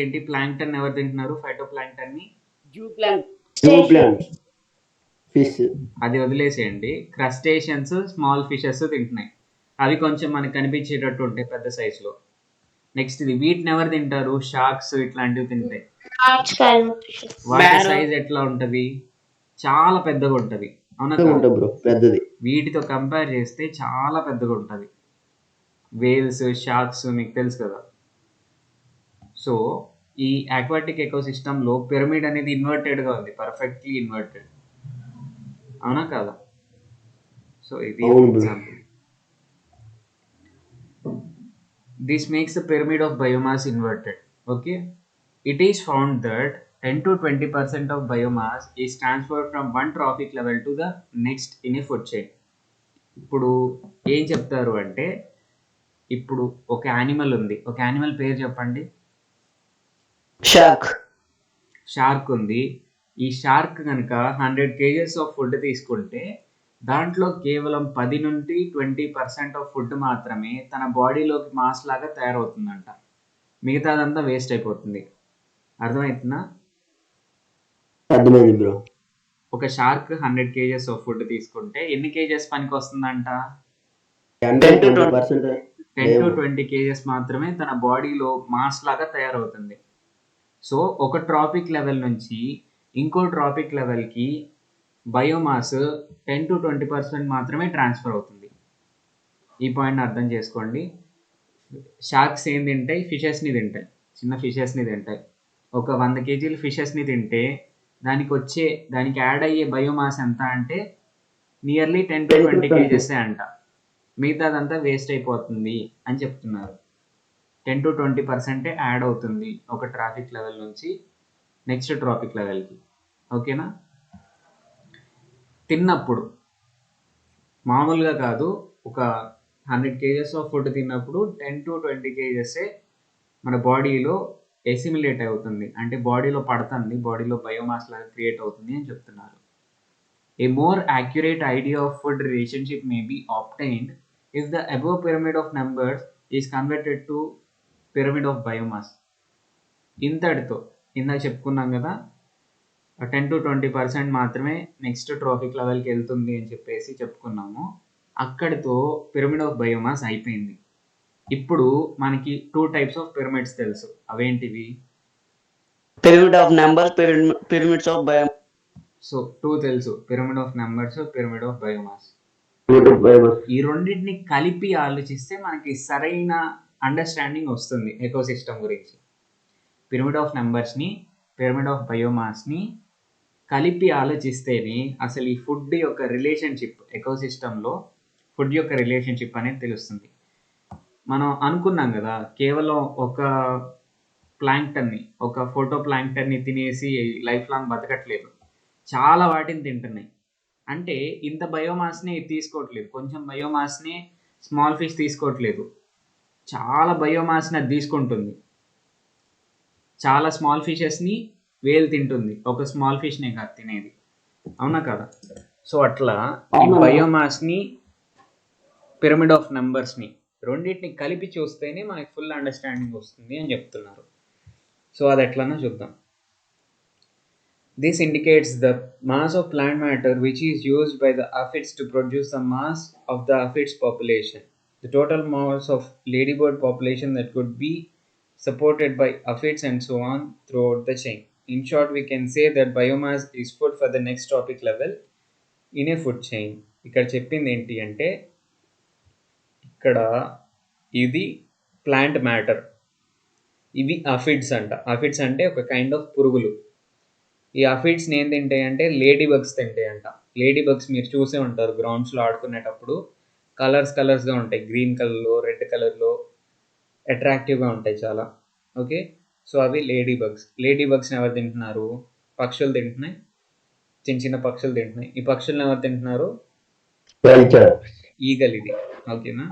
ఏంటి? ప్లాంక్టన్ ఎవరు తింటున్నారు? ఫైటోప్లాంక్టన్ని ఫిష్. అది వదిలేసేయండి. క్రస్టేషియన్స్, స్మాల్ ఫిషెస్ తింటున్నాయి. అవి కొంచెం మనకు కనిపించేటట్టు ఉంటాయి పెద్ద సైజులో. నెక్స్ట్ ఇది వీటిని ఎవరు తింటారు? షార్క్స్ ఇట్లాంటివి తింటాయి. వాటి సైజ్ ఎట్లా ఉంటది? చాలా పెద్దగా ఉంటది, అవునా కాదా? పెద్దది. వీటితో కంపేర్ చేస్తే చాలా పెద్దగా ఉంటది. వేల్స్, షార్క్స్ మీకు తెలుసు కదా. సో ఈ ఆక్వాటిక్ ఎకోసిస్టమ్ లో పిరమిడ్ అనేది ఇన్వర్టెడ్ గా ఉంది, పర్ఫెక్ట్లీ ఇన్వర్టెడ్, అవునా కాదా? సో ఇది example. This makes the pyramid of biomass inverted. Okay, it is found that 10 to 20% of biomass is transferred from one trophic level to the next in a food chain. ఇప్పుడు ఏం చెప్తారు అంటే, ఇప్పుడు ఒక animal ఉంది, ఒక animal పేరు చెప్పండి. షార్క్ ఉంది. ఈ షార్క్ కనుక 100 kgs ఆఫ్ ఫుడ్ తీసుకుంటే దాంట్లో కేవలం 10 నుండి 20% ఆఫ్ ఫుడ్ మాత్రమే తన బాడీలోకి మాస్ లాగా తయారవుతుందంట. మిగతాదంతా వేస్ట్ అయిపోతుంది. అర్థమవుతుందా? అర్థమైంది బ్రో. ఒక షార్క్ 100 kgs ఆఫ్ ఫుడ్ తీసుకుంటే ఎన్ని కేజెస్ పనికి వస్తుందంట? 10 to 20 kgs మాత్రమే తన బాడీలో మాస్ లాగా తయారవుతుంది. సో ఒక ట్రాపిక్ లెవెల్ నుంచి ఇంకో ట్రాపిక్ లెవెల్కి బయోమాస్ 10 to 20% మాత్రమే ట్రాన్స్ఫర్ అవుతుంది. ఈ పాయింట్ అర్థం చేసుకోండి. షార్క్స్ ఏం తింటాయి? ఫిషెస్ని తింటాయి, చిన్న ఫిషెస్ని తింటాయి. ఒక 100 kg ఫిషెస్ని తింటే దానికి యాడ్ అయ్యే బయోమాస్ ఎంత అంటే నియర్లీ 10 to 20 kgs అంట. మిగతాదంతా వేస్ట్ అయిపోతుంది అని చెప్తున్నారు. 10 to 20% యాడ్ అవుతుంది ఒక ట్రాఫిక్ లెవెల్ నుంచి నెక్స్ట్ ట్రాపిక్ లెవెల్కి. ఓకేనా? తిన్నప్పుడు మామూలుగా కాదు, ఒక 100 kgs ఆఫ్ ఫుడ్ తిన్నప్పుడు 10 to 20 kgs మన బాడీలో ఎసిమిలేట్ అవుతుంది, అంటే బాడీలో పడుతుంది, బాడీలో బయోమాస్ లాగా క్రియేట్ అవుతుంది అని చెప్తున్నారు. A more accurate idea of food relationship may be obtained if the above pyramid of numbers is converted to pyramid of biomass. ఇంతటితో ఇందాక చెప్పుకున్నాం కదా, 10 to 20% మాత్రమే నెక్స్ట్ ట్రాఫిక్ లెవెల్కి వెళ్తుంది అని చెప్పేసి చెప్పుకున్నాము. అక్కడితో పిరమిడ్ ఆఫ్ బయోమాస్ అయిపోయింది. ఇప్పుడు మనకి 2 types ఆఫ్ పిరమిడ్స్ తెలుసు. అవేంటివి? Pyramid of numbers, pyramids of biomass. So 2 తెలుసు, pyramid of numbers, pyramid of biomass. ఈ రెండింటిని కలిపి ఆలోచిస్తే మనకి సరైన అండర్స్టాండింగ్ వస్తుంది ఎకోసిస్టమ్ గురించి. పిరమిడ్ ఆఫ్ నెంబర్స్ని, పిరమిడ్ ఆఫ్ బయోమాస్ని కలిపి ఆలోచిస్తేనే అసలు ఈ ఫుడ్ యొక్క రిలేషన్షిప్, ఎకోసిస్టంలో ఫుడ్ యొక్క రిలేషన్షిప్ అనేది తెలుస్తుంది. మనం అనుకున్నాం కదా, కేవలం ఒక ప్లాంక్టన్ని, ఒక ఫోటో ప్లాంక్టన్ని తినేసి లైఫ్ లాంగ్ బతకట్లేదు, చాలా వాటిని తింటున్నాయి. అంటే ఇంత బయోమాస్ని తీసుకోవట్లేదు, కొంచెం బయోమాస్ని స్మాల్ ఫిష్ తీసుకోవట్లేదు, చాలా బయోమాస్ని అది తీసుకుంటుంది. చాలా స్మాల్ ఫిషెస్ని వేల్ తింటుంది, ఒక స్మాల్ ఫిష్నే కాదు తినేది, అవునా కదా? సో అట్లా ఈ బయోమాస్ని, పిరమిడ్ ఆఫ్ నెంబర్స్ని రెండింటిని కలిపి చూస్తేనే మనకి ఫుల్ అండర్స్టాండింగ్ వస్తుంది అని చెప్తున్నారు. సో అది ఎట్లన్నా చూద్దాం. This indicates the mass of plant matter which is used by the aphids to produce the mass of the aphids population. The total mass of ladybird population that could be supported by aphids and so on throughout the chain. In short, we can say that biomass is food for the next topic level in a food chain. ఇక్కడ చెప్పింది ఏంటి అంటే ఇక్కడ ఇది plant matter, ఇవి aphids అంట. Aphids అంటే ఒక కైండ్ ఆఫ్ పురుగులు. ఈ అఫిడ్స్ని ఏం తింటాయి అంటే లేడీ బగ్స్ తింటాయి అంట. లేడీ బగ్స్ మీరు చూసే ఉంటారు గ్రౌండ్స్లో ఆడుకునేటప్పుడు, కలర్స్గా ఉంటాయి, గ్రీన్ కలర్లో, రెడ్ కలర్లో, అట్రాక్టివ్గా ఉంటాయి చాలా. ఓకే, సో అవి లేడీ బగ్స్. లేడీ బగ్స్ని ఎవరు తింటున్నారు? పక్షులు తింటున్నాయి, చిన్న చిన్న పక్షులు తింటున్నాయి. ఈ పక్షులను ఎవరు తింటున్నారు? ఈగల్. ఇది ఓకేనా,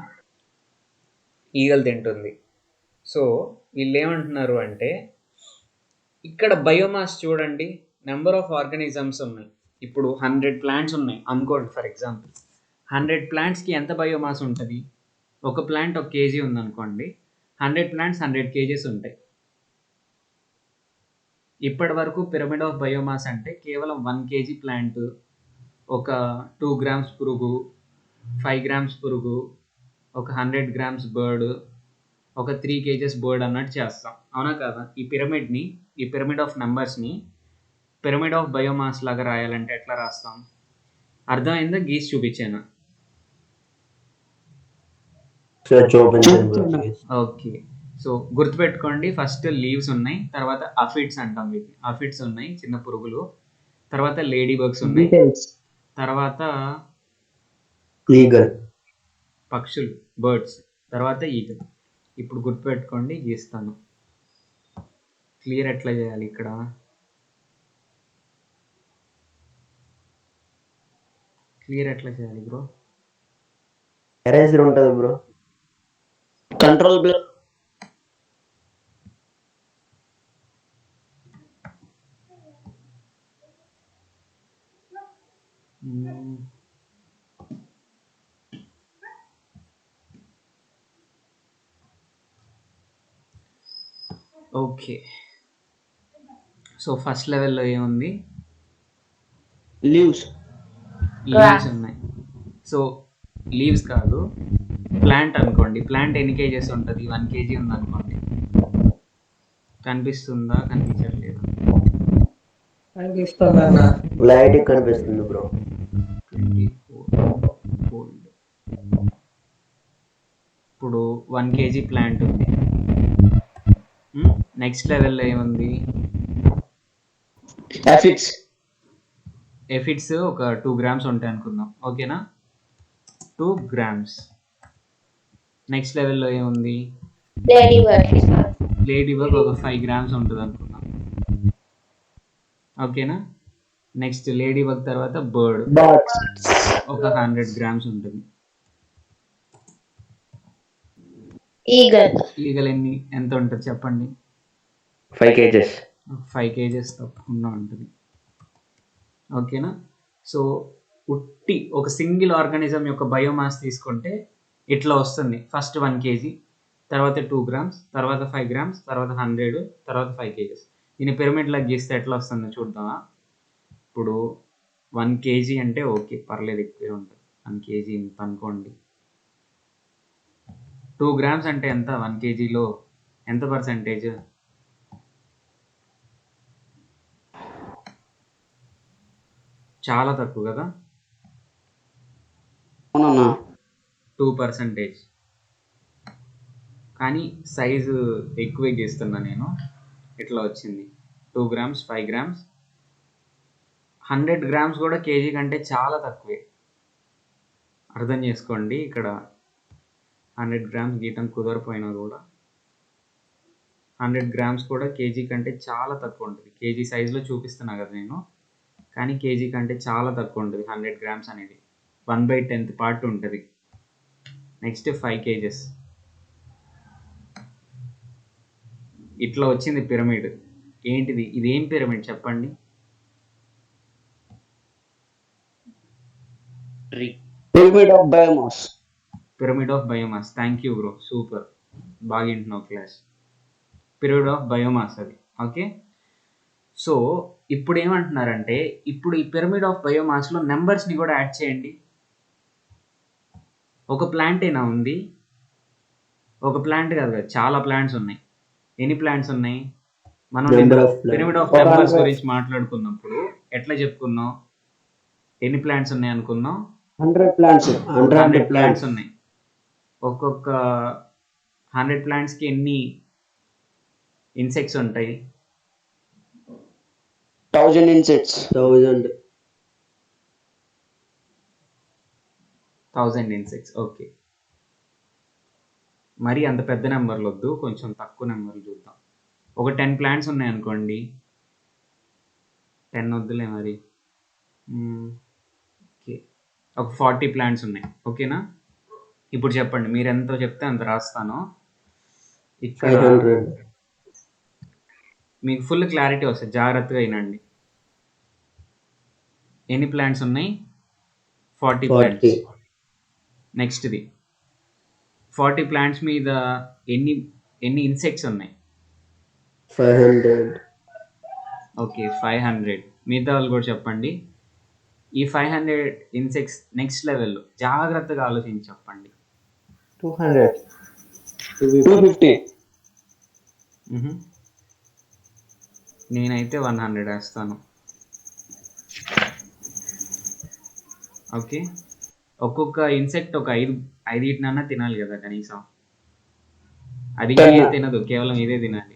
ఈగల్ తింటుంది. సో వీళ్ళు ఏమంటున్నారు అంటే ఇక్కడ బయోమాస్ చూడండి, నెంబర్ ఆఫ్ ఆర్గానిజమ్స్ ఉన్నాయి. ఇప్పుడు 100 ప్లాంట్స్ ఉన్నాయి అనుకోండి. ఫర్ ఎగ్జాంపుల్ 100 ప్లాంట్స్కి ఎంత బయోమాస్ ఉంటుంది? ఒక ప్లాంట్ 1 kg ఉందనుకోండి, 100 ప్లాంట్స్ 100 kgs ఉంటాయి. ఇప్పటి వరకు పిరమిడ్ ఆఫ్ బయోమాస్ అంటే కేవలం 1 kg ప్లాంట్, ఒక 2 grams పురుగు, 5 grams పురుగు, ఒక 100 grams బర్డ్, ఒక 3 kgs బర్డ్ అన్నట్టు చేస్తాం, అవునా కదా? ఈ పిరమిడ్ ఆఫ్ నెంబర్స్ని పిరమిడ్ ఆఫ్ బయోమాస్ లాగా రాయాలంటే ఎట్లా రాస్తాం? అర్థమైందా? గీసి చూపించాను. ఓకే, సో గుర్తుపెట్టుకోండి, ఫస్ట్ లీవ్స్ ఉన్నాయి, తర్వాత అఫిడ్స్ అంటాం వీటిని. అఫిడ్స్ ఉన్నాయి, చిన్న పురుగులు, తర్వాత లేడీ బగ్స్ ఉన్నాయి, తర్వాత ఈగల్ పక్షులు, బర్డ్స్, తర్వాత ఈగల్. ఇప్పుడు గుర్తుపెట్టుకోండి, గీస్తాను. క్లియర్ ఎట్లా చేయాలి ఇక్కడ? క్లియర్ ఎట్లా చేయాలి బ్రో? ఎరేజర్ ఉంటుంది bro. Control black. Okay, so first లెవెల్లో ఏముంది? లీవ్స్ ఉన్నాయి. సో లీవ్స్ కాదు, ప్లాంట్ అనుకోండి. ప్లాంట్ ఎన్ని కేజెస్ ఉంటుంది? 1 kg ఉంది అనుకోండి. కనిపిస్తుందా? కనిపించట్లేదు. లైట్ కనిపిస్తుంది బ్రో. 24 fold. ఇప్పుడు 1 kg ప్లాంట్ ఉంది. నెక్స్ట్ లెవెల్లో ఏముంది? ఎఫిడ్స్ ఒక 2 grams ఉంటాయి అనుకుందాం, ఓకేనా? 2 grams. నెక్స్ట్ లెవెల్లో ఏముంది? లేడీ బగ్ ఒక 5 grams ఉంటుంది అనుకుందాం, ఓకేనా? నెక్స్ట్ లేడీ బగ్ తర్వాత బర్డ్ ఒక 100 grams ఉంటుంది. ఈగల్ ఎంత ఉంటుంది చెప్పండి? 5 kgs. 5 kgs తప్పకుండా ఉంటుంది, ఓకేనా? సో ఉట్టి ఒక సింగిల్ ఆర్గానిజం యొక్క బయోమాస్ తీసుకుంటే ఇట్లా వస్తుంది. ఫస్ట్ 1 kg, తర్వాత 2 grams, తర్వాత 5 grams, తర్వాత 100, తర్వాత 5 kgs. దీని పిరమిడ్ లాగా గీస్తే ఎట్లా వస్తుందో చూద్దామా? ఇప్పుడు 1 kg అంటే ఓకే, పర్లేదు, ఎక్కువే ఉంటుంది. 1 kg ఇంత అనుకోండి. 2 grams అంటే ఎంత? 1 kgలో ఎంత పర్సెంటేజ్? చాలా తక్కువ కదా, 2%. కానీ సైజు ఎక్కువే గీస్తున్నా నేను, ఇట్లా వచ్చింది. 2 grams, 5 grams, 100 grams కూడా కేజీ కంటే చాలా తక్కువే. అర్థం చేసుకోండి, ఇక్కడ 100 grams గీయటం కుదరపోయినా కూడా 100 grams కూడా కేజీ కంటే చాలా తక్కువ ఉంటుంది. కేజీ సైజులో చూపిస్తున్నా కదా నేను, కానీ కేజీ కంటే చాలా తక్కువ ఉంటుంది 100 grams అనేది. 1/10th పార్ట్ ఉంటుంది. Next 5 kgs. ఇట్లా వచ్చింది పిరమిడ్. ఏంటిది? ఇదేం పిరమిడ్ చెప్పండి? Pyramid of biomass. Pyramid of biomass. Thank you bro, super, బాగా వింటున్నావు క్లాస్. పిరమిడ్ ఆఫ్ బయోమాస్ అది. ఓకే, సో ఇప్పుడు ఏమంటున్నారంటే ఇప్పుడు ఈ పిరమిడ్ ఆఫ్ బయోమాస్లో నెంబర్స్ని కూడా యాడ్ చేయండి. ఒక ప్లాంట్ అయినా ఉంది, ఒక ప్లాంట్ కాదు కదా, చాలా ప్లాంట్స్ ఉన్నాయి. ఎన్ని ప్లాంట్స్ ఉన్నాయి? మనం Number of plants. Pyramid of numbers గురించి మాట్లాడుకున్నప్పుడు ఎట్లా చెప్పుకున్నాం? ఎన్ని ప్లాంట్స్ ఉన్నాయి అనుకున్నాం? 100 plants. 100 ప్లాంట్స్ ఉన్నాయి. ఒక్కొక్క 100 ప్లాంట్స్కి ఎన్ని ఇన్సెక్ట్స్ ఉంటాయి? 1000 insects. 1000 ఇన్సెక్ట్స్. ఓకే, మరి అంత పెద్ద నెంబర్లు వద్దు, కొంచెం తక్కువ నెంబర్లు చూద్దాం. ఒక 10 ప్లాంట్స్ ఉన్నాయి అనుకోండి. 10 వద్దులే మరి. ఓకే, ఒక 40 ప్లాంట్స్ ఉన్నాయి. ఓకేనా? ఇప్పుడు చెప్పండి, మీరు ఎంతో చెప్తే అంత రాస్తాను. ఇక్కడ 500. మీకు ఫుల్ క్లారిటీ వస్తుంది, జాగ్రత్తగా వినండి. ఎన్ని ప్లాంట్స్ ఉన్నాయి? 40 ప్లాంట్స్. 40. నెక్స్ట్ది 40 ప్లాంట్స్ మీద ఎన్ని ఇన్సెక్ట్స్ ఉన్నాయి? 500. ఓకే, 500. మిగతా వాళ్ళు కూడా చెప్పండి. ఈ 500 ఇన్సెక్ట్స్ నెక్స్ట్ లెవెల్లో జాగ్రత్తగా ఆలోచించి చెప్పండి. 200. 250. నేనైతే 100 వేస్తాను. ఓకే, ఒక్కొక్క ఇన్సెక్ట్ ఒక 5 తినాలి కదా కనీసం. అది ఏ తినదు, కేవలం ఇదే తినాలి.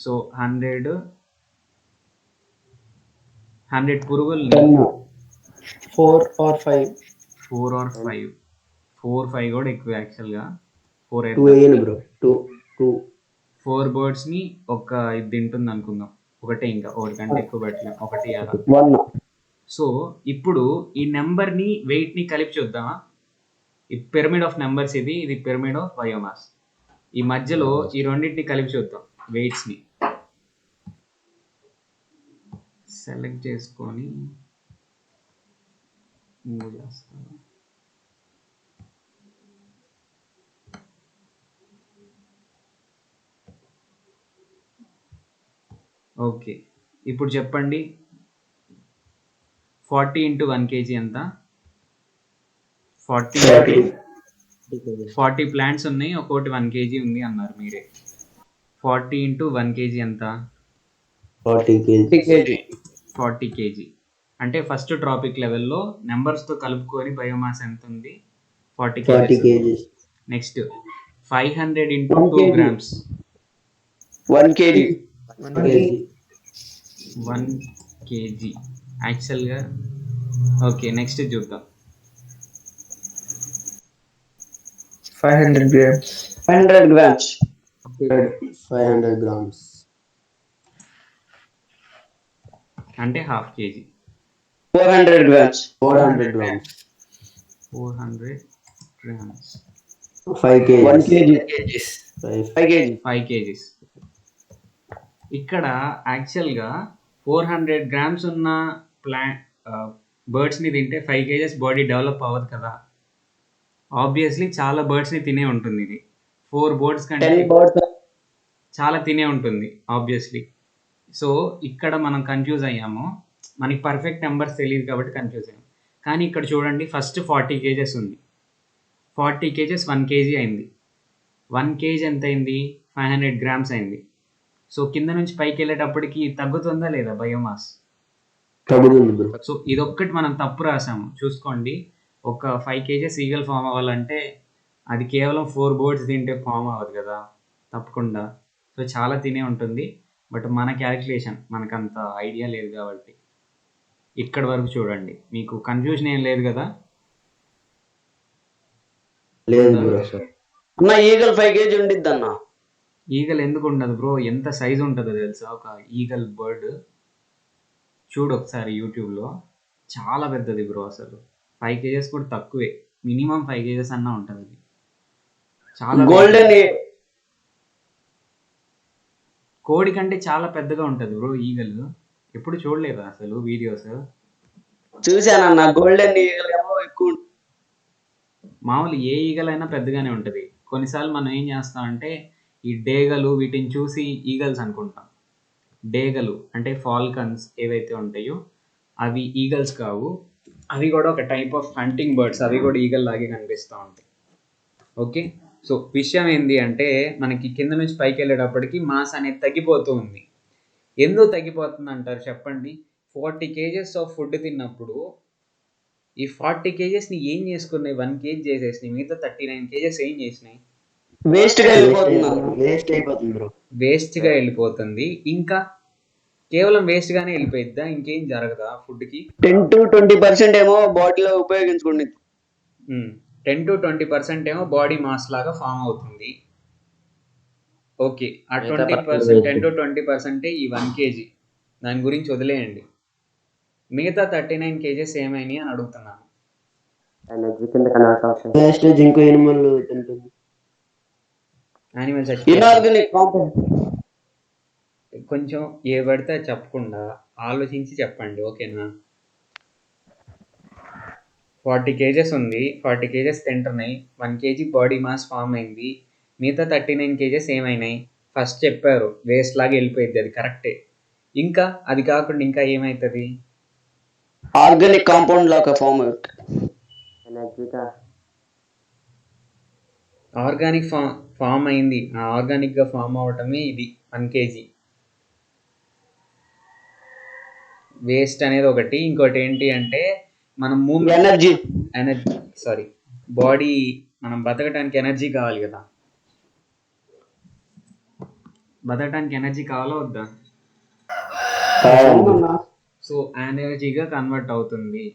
సో 100 పురుగుల్ని 4 or 5. 4 or 5. 4, 5 కూడా ఎక్కువ యాక్చువల్గా. 4 2 వేయండి బ్రో. 2. 4 బర్డ్స్ని ఒక ఇది తింటుంది అనుకుందాం. ఒకటే, ఇంకా ఒకటి కంటే ఎక్కువ పెట్టలేం, ఒకటి అలా. 1. సో ఇప్పుడు ఈ నెంబర్ని వెయిట్ని కలిపి చూద్దామా? ఈ పిరమిడ్ ఆఫ్ నెంబర్స్ ఇది పిరమిడ్ ఆఫ్ బయోమాస్. ఈ మధ్యలో ఈ రెండింటిని కలిపి చూద్దాం. వెయిట్స్ని సెలెక్ట్ చేసుకొని మూవ్ చేస్తాను. ఓకే, ఇప్పుడు చెప్పండి, 40 into 1 kg ఎంత? 40 ప్లాంట్స్ ఉన్నాయి, ఒక్కొక్కటి 1 kg ఉంది అన్నారు మీరే. 40 into 1 kg ఎంత? 40 kg. 40 kg అంటే ఫస్ట్ ట్రాపిక్ లెవెల్లో నెంబర్స్తో కలుపుకొని బయోమాస్ ఎంత ఉంది? 40 kg. Next 500 into 2 grams. 1 kg. 1 kg యాక్చువల్గా. ఓకే, నెక్స్ట్ చూద్దాం. 500 grams. 500 grams. 500 grams. అంటే half KG. 400 grams. 400 grams. 400 grams. 5 kg. 1 kg. 5 kg. 5 kgs. ఇక్కడ యాక్చువల్గా 400 grams ఉన్న బర్డ్స్ని తింటే 5 kgs బాడీ డెవలప్ అవ్వదు కదా. ఆబ్వియస్లీ చాలా బర్డ్స్ని తినే ఉంటుంది ఇది. 4 బర్డ్స్ కంటే 10 birds. చాలా తినే ఉంటుంది ఆబ్వియస్లీ. సో ఇక్కడ మనం కన్ఫ్యూజ్ అయ్యాము, మనకి పర్ఫెక్ట్ నెంబర్స్ తెలియదు కాబట్టి కన్ఫ్యూజ్ అయ్యాము. కానీ ఇక్కడ చూడండి, ఫస్ట్ 40 kgs ఉంది. 40 kgs 1 kg అయింది. 1 kg ఎంత అయింది? 500 grams అయింది. సో కింద నుంచి పైకి వెళ్ళేటప్పటికి తగ్గుతుందా లేదా బయోమాస్? తగ్గుతుంది బ్రో. సో ఇదొక్కటి మనం తప్పు రాసాము, చూసుకోండి. ఒక 5 kgs ఈగల్ ఫామ్ అవ్వాలంటే అది కేవలం 4 బర్డ్స్ తింటే ఫామ్ అవ్వదు కదా, తప్పకుండా. సో చాలా తినే ఉంటుంది. బట్ మన క్యాలిక్యులేషన్ మనకు అంత ఐడియా లేదు కాబట్టి ఇక్కడ వరకు చూడండి. మీకు కన్ఫ్యూజన్ ఏం లేదు కదా? లేదు బ్రో. అన్న ఈగల్ 5 kg ఉండిద్ది అన్న. ఈగల్ ఎందుకు ఉండదు బ్రో? ఎంత సైజు ఉంటుందో తెలుసా ఒక ఈగల్ బర్డ్? చూడు ఒకసారి యూట్యూబ్లో, చాలా పెద్దది బ్రో. అసలు 5 kgs కూడా తక్కువే, మినిమం 5 kgs అన్నా ఉంటుంది అది. చాలా గోల్డెన్ కోడి కంటే చాలా పెద్దగా ఉంటుంది బ్రో ఈగల్. ఎప్పుడు చూడలేదా అసలు వీడియోస్? చూసానన్న, గోల్డెన్ ఈగల్ ఏమో ఎక్కువ. మామూలు ఏ ఈగలైనా పెద్దగానే ఉంటుంది. కొన్నిసార్లు మనం ఏం చేస్తామంటే ఈ డేగలు వీటిని చూసి ఈగల్స్ అనుకుంటాం. డేగలు అంటే ఫాల్కన్స్ ఏవైతే ఉంటాయో అవి ఈగల్స్ కావు. అవి కూడా ఒక టైప్ ఆఫ్ హంటింగ్ బర్డ్స్. అవి కూడా ఈగల్ లాగే కనిపిస్తూ ఉంటాయి. ఓకే, సో విషయం ఏంటి అంటే మనకి కింద నుంచి పైకి వెళ్ళేటప్పటికి మాస్ అనేది తగ్గిపోతూ ఉంది. ఎందుకు తగ్గిపోతుంది అంటారు చెప్పండి? 40 kgs ఆఫ్ ఫుడ్ తిన్నప్పుడు ఈ 40 kgsని ఏం చేసుకున్నాయి? 1 kg చేసేసినాయి. మిగతా 39 kgs ఏం చేసినాయి? వేస్ట్ గా వెళ్ళిపోతున్నారు. వేస్ట్ అయిపోతుంది బ్రో. వేస్ట్గా వెళ్ళిపోతుంది. ఇంకా కేవలం వేస్ట్గానే వెళ్ళిపోయిద్దా? ఇంకేం జరగదా ఫుడ్కి? 10 to 20% ఏమో బాడీలో ఉపయోగించుకోండి. 10 to 20% ఏమో బాడీ మాస్ లాగా ఫామ్ అవుతుంది. ఓకే, ఆ 20% 10 to 20% ఈ 1 kg దాని గురించి వదిలేయండి. మిగతా 39 kgs ఏమైనాయి అని అడుగుతున్నాను. ఎనర్జీ కింద కన్వర్ట్ అవుతుంది. వేస్టేజ్ ఇంకో ఎనిమల్ తింటుంది. Animals inorganic compound. కొంచెం ఏ పడితే అది చెప్పకుండా ఆలోచించి చెప్పండి, ఓకేనా? 40 kgs ఉంది, 40 kgs తింటున్నాయి, 1 kg బాడీ మాస్ ఫామ్ అయింది. మిగతా 39 kgs ఏమైనాయి? ఫస్ట్ చెప్పారు వేస్ట్ లాగా వెళ్ళిపోయింది, అది కరెక్టే. ఇంకా అది కాకుండా ఇంకా ఏమవుతుంది? ఆర్గానిక్ కాంపౌండ్ లాగా ఫామ్ అవుతుంది. ఆర్గానిక్ ఫామ్ అయింది. ఆ ఆర్గానిక్గా ఫామ్ అవటమే ఇది 1 kg. వేస్ట్ అనేది ఒకటి. ఇంకోటి ఏంటి అంటే మనం ఎనర్జీ బాడీ మనం బతకడానికి ఎనర్జీ కావాలి కదా. బతకడానికి ఎనర్జీ కావాలా వద్దా? సో ఎనర్జీగా కన్వర్ట్ అవుతుంది.